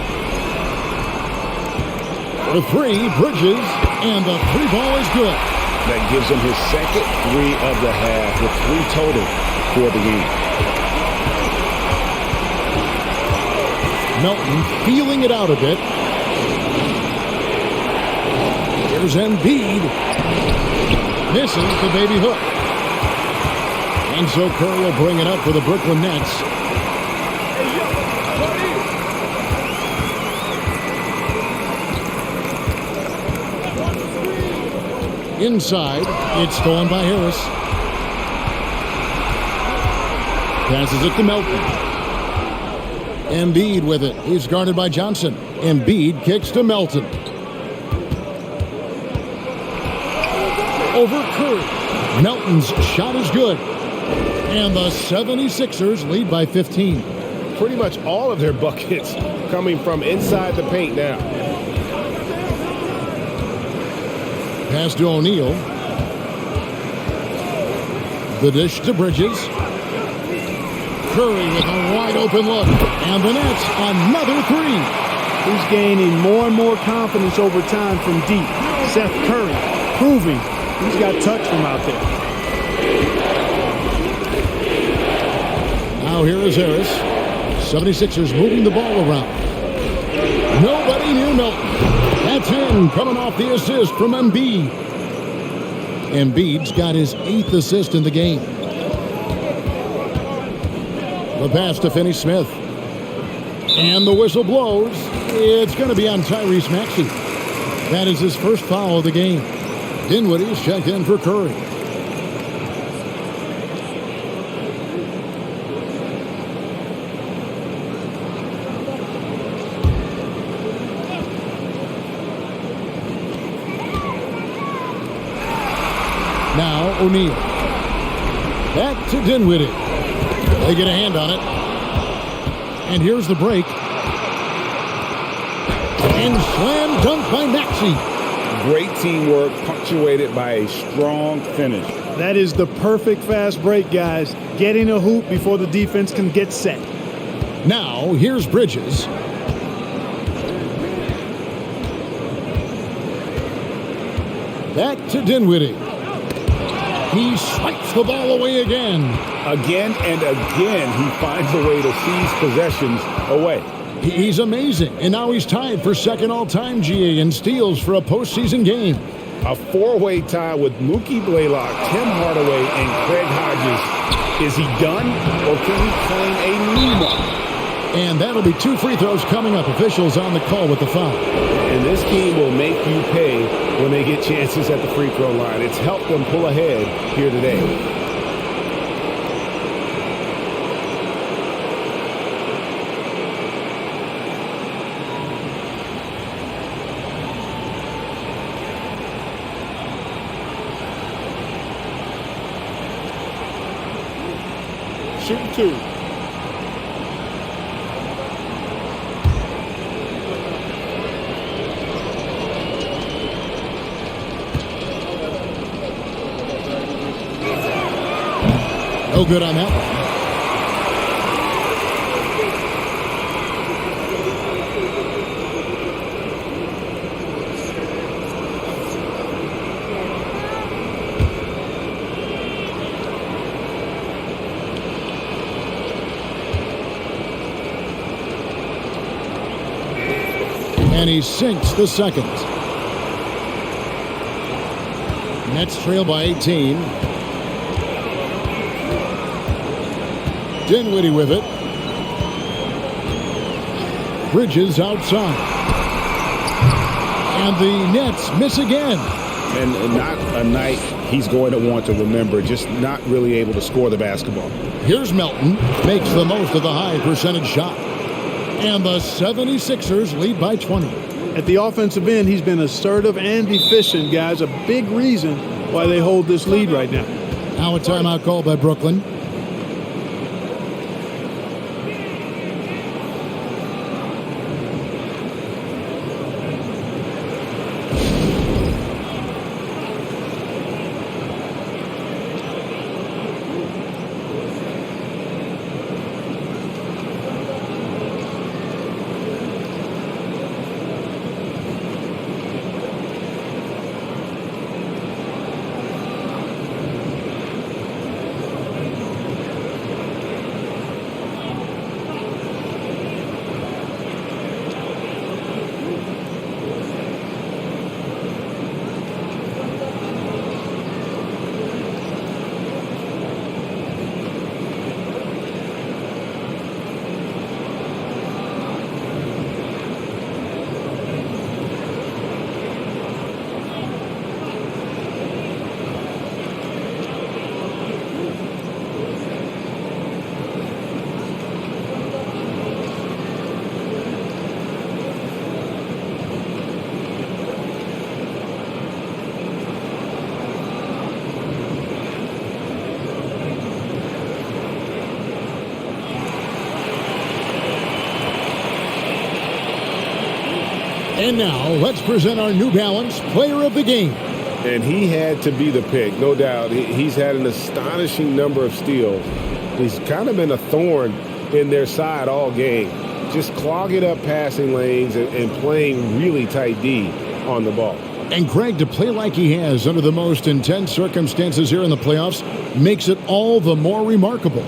The 3, Bridges, and the 3 ball is good. That gives him his second 3 of the half, with 3 total for the game. Melton feeling it out a bit. Here's Embiid. Misses the baby hook. And so Curry will bring it up for the Brooklyn Nets. Inside, it's stolen by Harris. Passes it to Melton. Embiid with it. He's guarded by Johnson. Embiid kicks to Melton. Over Curry. Melton's shot is good. And the 76ers lead by 15. Pretty much all of their buckets coming from inside the paint now. Pass to O'Neal. The dish to Bridges. Curry with a wide open look. And the Nets, another 3. He's gaining more and more confidence over time from deep. Seth Curry proving he's got touch from out there. Now here is Harris. 76ers moving the ball around. Nobody near Melton. That's in, coming off the assist from Embiid. Embiid's got his 8th assist in the game. The pass to Finney Smith. And the whistle blows. It's going to be on Tyrese Maxey. That is his first foul of the game. Dinwiddie's checked in for Curry. Now O'Neal. Back to Dinwiddie. They get a hand on it. And here's the break. And slam dunk by Maxey. Great teamwork punctuated by a strong finish. That is the perfect fast break, guys. Getting a hoop before the defense can get set. Now here's Bridges. Back to Dinwiddie. He swipes the ball away again. Again and again, he finds a way to seize possessions away. He's amazing, and now he's tied for second all-time, GA, in steals for a postseason game. A four-way tie with Mookie Blaylock, Tim Hardaway, and Craig Hodges. Is he done, or can he claim a new one? And that'll be 2 free throws coming up. Officials on the call with the foul. And this team will make you pay when they get chances at the free throw line. It's helped them pull ahead here today. Shoot 2. No good on that. And he sinks the second. Nets trail by 18. Dinwiddie with it. Bridges outside. And the Nets miss again. And not a night he's going to want to remember, just not really able to score the basketball. Here's Melton. Makes the most of the high percentage shot. And the 76ers lead by 20. At the offensive end, he's been assertive and efficient, guys. A big reason why they hold this lead right now. Now a timeout called by Brooklyn. And now, let's present our New Balance Player of the Game. And he had to be the pick, no doubt. He's had an astonishing number of steals. He's kind of been a thorn in their side all game, just clogging up passing lanes and playing really tight D on the ball. And Greg, to play like he has under the most intense circumstances here in the playoffs makes it all the more remarkable.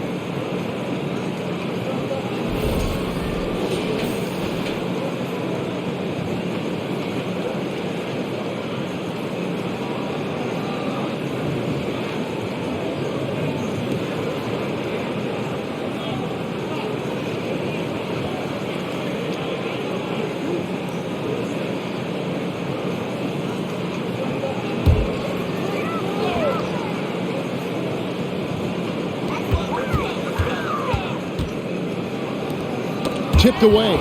chipped away.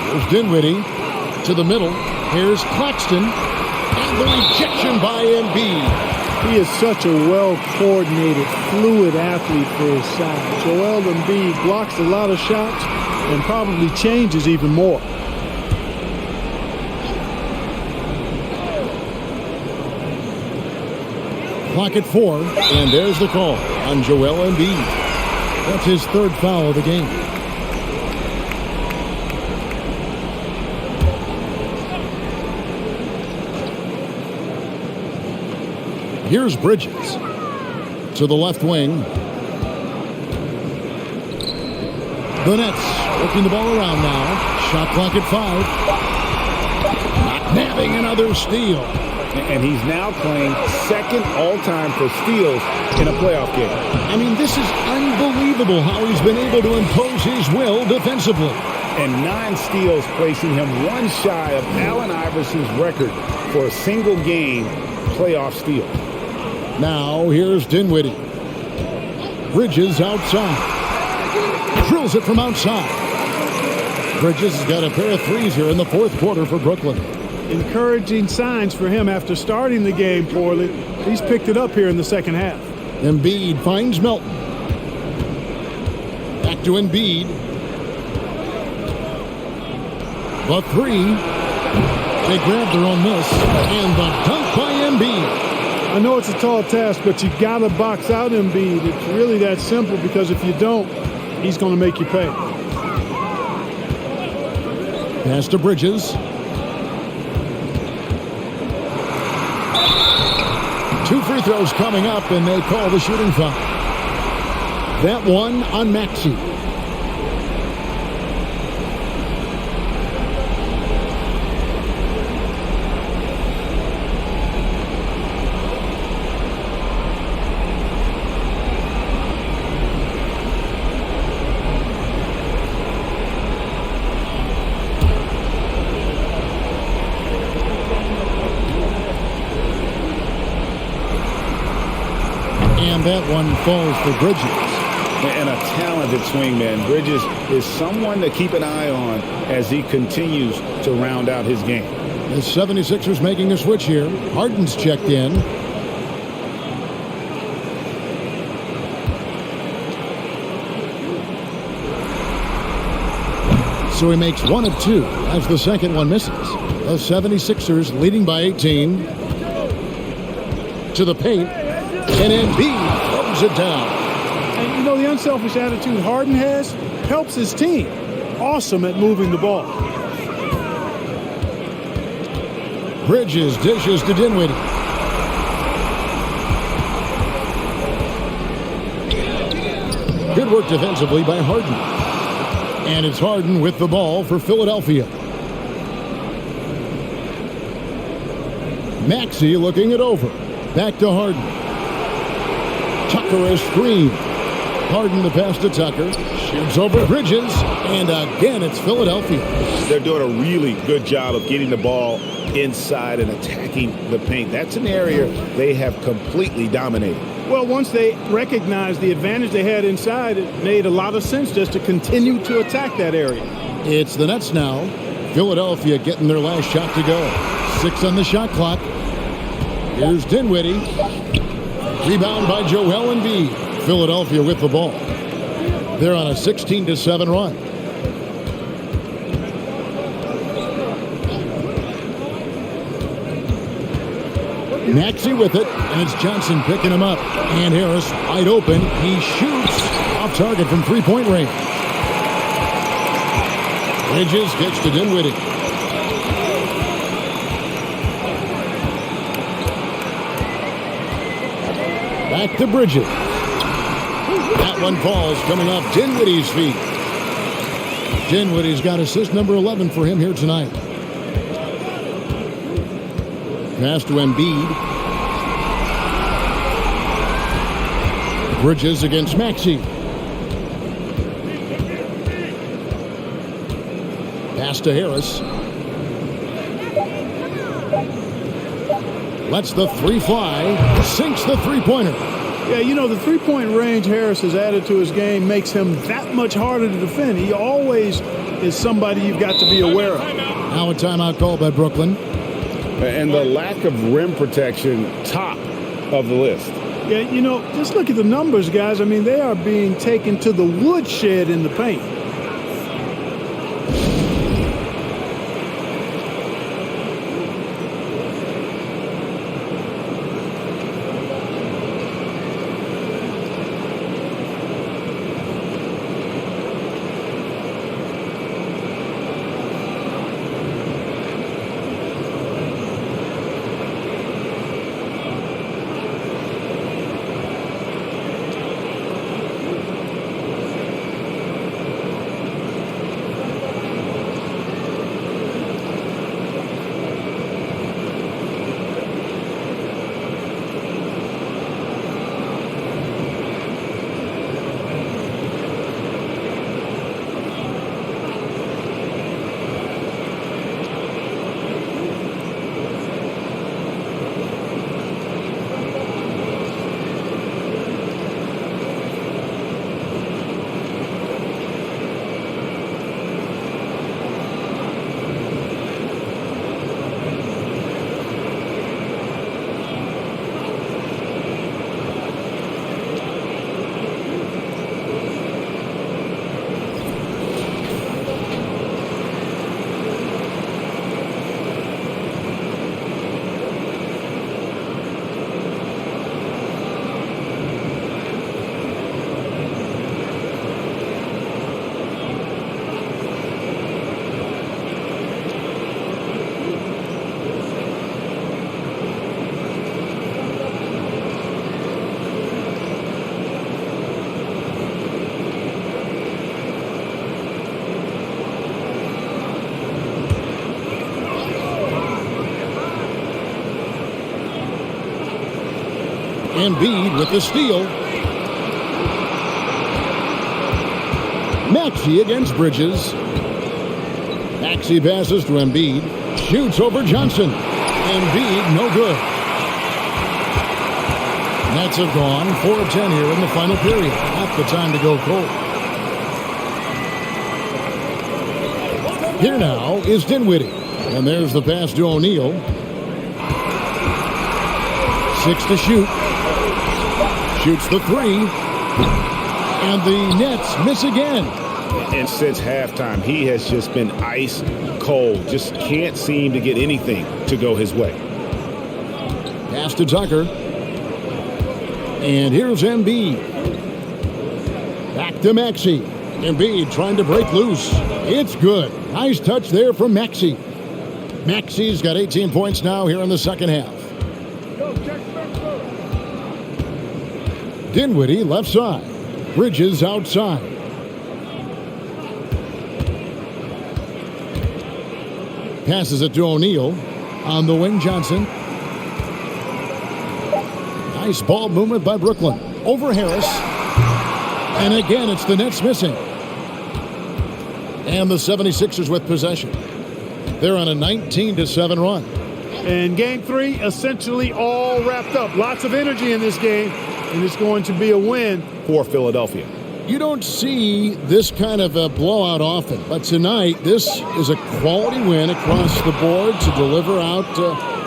Here's Dinwiddie to the middle. Here's Claxton. And the rejection by Embiid. He is such a well-coordinated, fluid athlete for his size. Joel Embiid blocks a lot of shots and probably changes even more. Clock at 4, and there's the call on Joel Embiid. That's his third foul of the game. Here's Bridges to the left wing. The Nets working the ball around now. Shot clock at 5. Nabbing another steal. And he's now playing second all-time for steals in a playoff game. I mean, this is unbelievable how he's been able to impose his will defensively. And 9 steals, placing him one shy of Allen Iverson's record for a single game playoff steal. Now here's Dinwiddie. Bridges outside. Drills it from outside. Bridges has got a pair of threes here in the fourth quarter for Brooklyn. Encouraging signs for him after starting the game poorly. He's picked it up here in the second half. Embiid finds Melton. Back to Embiid. The three. They grab their own miss. And the dunk by Embiid. I know it's a tall task, but you got to box out Embiid. It's really that simple, because if you don't, he's going to make you pay. Pass to Bridges. 2 free throws coming up, and they call the shooting foul. That one on Maxey. That one falls for Bridges. And a talented swingman. Bridges is someone to keep an eye on as he continues to round out his game. The 76ers making a switch here. Harden's checked in. So he makes 1 of 2 as the second one misses. The 76ers leading by 18. To the paint. And Embiid throws it down. And you know, the unselfish attitude Harden has helps his team. Awesome at moving the ball. Bridges dishes to Dinwiddie. Good work defensively by Harden. And it's Harden with the ball for Philadelphia. Maxey looking it over. Back to Harden. Tucker a screen. Harden the pass to Tucker. Shoots over Bridges. And again, it's Philadelphia. They're doing a really good job of getting the ball inside and attacking the paint. That's an area they have completely dominated. Well, once they recognized the advantage they had inside, it made a lot of sense just to continue to attack that area. It's the Nets now. Philadelphia getting their last shot to go. 6 on the shot clock. Here's Dinwiddie. Rebound by Joel Embiid. Philadelphia with the ball. They're on a 16-7 run. Maxey with it, and it's Johnson picking him up. And Harris wide open. He shoots off target from three-point range. Bridges gets to Dinwiddie. Back to Bridges. That one falls, coming off Dinwiddie's feet. Dinwiddie's got assist number 11 for him here tonight. Pass to Embiid. Bridges against Maxey. Pass to Harris. Lets the three fly. Sinks the three-pointer. Yeah, you know, the three-point range Harris has added to his game makes him that much harder to defend. He always is somebody you've got to be aware of. Now a timeout called by Brooklyn. And the lack of rim protection, top of the list. Yeah, you know, just look at the numbers, guys. I mean, they are being taken to the woodshed in the paint. Embiid with the steal. Maxey against Bridges. Maxey passes to Embiid. Shoots over Johnson. Embiid, no good. Nets have gone 4 of 10 here in the final period. Half the time to go cold. Here now is Dinwiddie. And there's the pass to O'Neal. 6 to shoot. Shoots the 3. And the Nets miss again. And since halftime, he has just been ice cold. Just can't seem to get anything to go his way. Pass to Tucker. And here's Embiid. Back to Maxey. Embiid trying to break loose. It's good. Nice touch there from Maxey. Maxey's got 18 points now here in the second half. Dinwiddie left side. Bridges outside. Passes it to O'Neal. On the wing, Johnson. Nice ball movement by Brooklyn. Over Harris. And again, it's the Nets missing. And the 76ers with possession. They're on a 19-7 run. And game 3 essentially all wrapped up. Lots of energy in this game. And it's going to be a win for Philadelphia. You don't see this kind of a blowout often, but tonight this is a quality win across the board to deliver out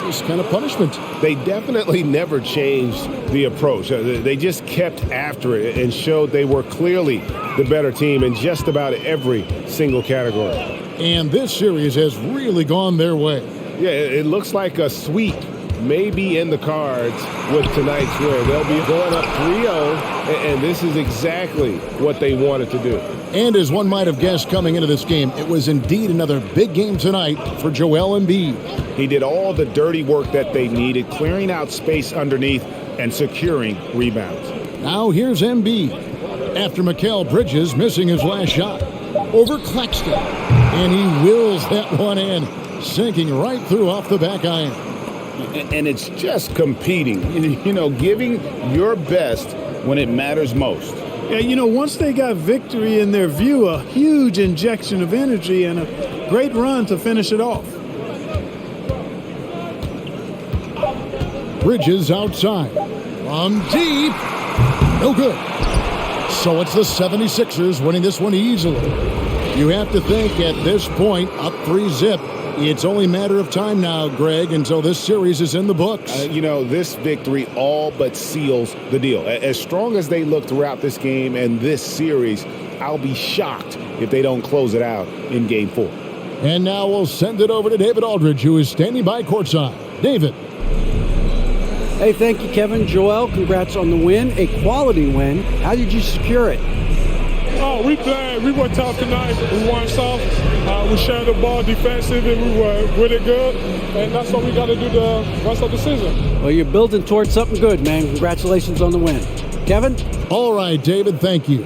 this kind of punishment. They definitely never changed the approach. They just kept after it and showed they were clearly the better team in just about every single category. And this series has really gone their way. Yeah, it looks like a sweep may be in the cards with tonight's win. They'll be going up 3-0, and this is exactly what they wanted to do. And as one might have guessed coming into this game, it was indeed another big game tonight for Joel Embiid. He did all the dirty work that they needed, clearing out space underneath and securing rebounds. Now here's Embiid after Mikal Bridges missing his last shot. Over Claxton, and he wills that one in, sinking right through off the back iron. And it's just competing, you know, giving your best when it matters most. Yeah, you know, once they got victory in their view, a huge injection of energy and a great run to finish it off. Bridges outside. From deep. No good. So it's the 76ers winning this one easily. You have to think at this point, up 3-zip, it's only a matter of time now, Greg, until this series is in the books. This victory all but seals the deal. As strong as they look throughout this game and this series, I'll be shocked if they don't close it out in Game 4. And now we'll send it over to David Aldridge, who is standing by courtside. David. Hey, thank you, Kevin. Joel, congrats on the win. A quality win. How did you secure it? Oh, we played. We were tough tonight. We won soft. We shared the ball defensive, and we were really good. And that's what we got to do the rest of the season. Well, you're building towards something good, man. Congratulations on the win. Kevin? All right, David, thank you.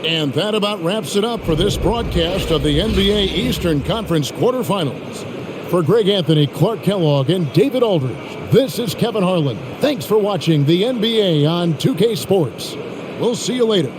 And that about wraps it up for this broadcast of the NBA Eastern Conference quarterfinals. For Greg Anthony, Clark Kellogg, and David Aldridge, this is Kevin Harlan. Thanks for watching the NBA on 2K Sports. We'll see you later.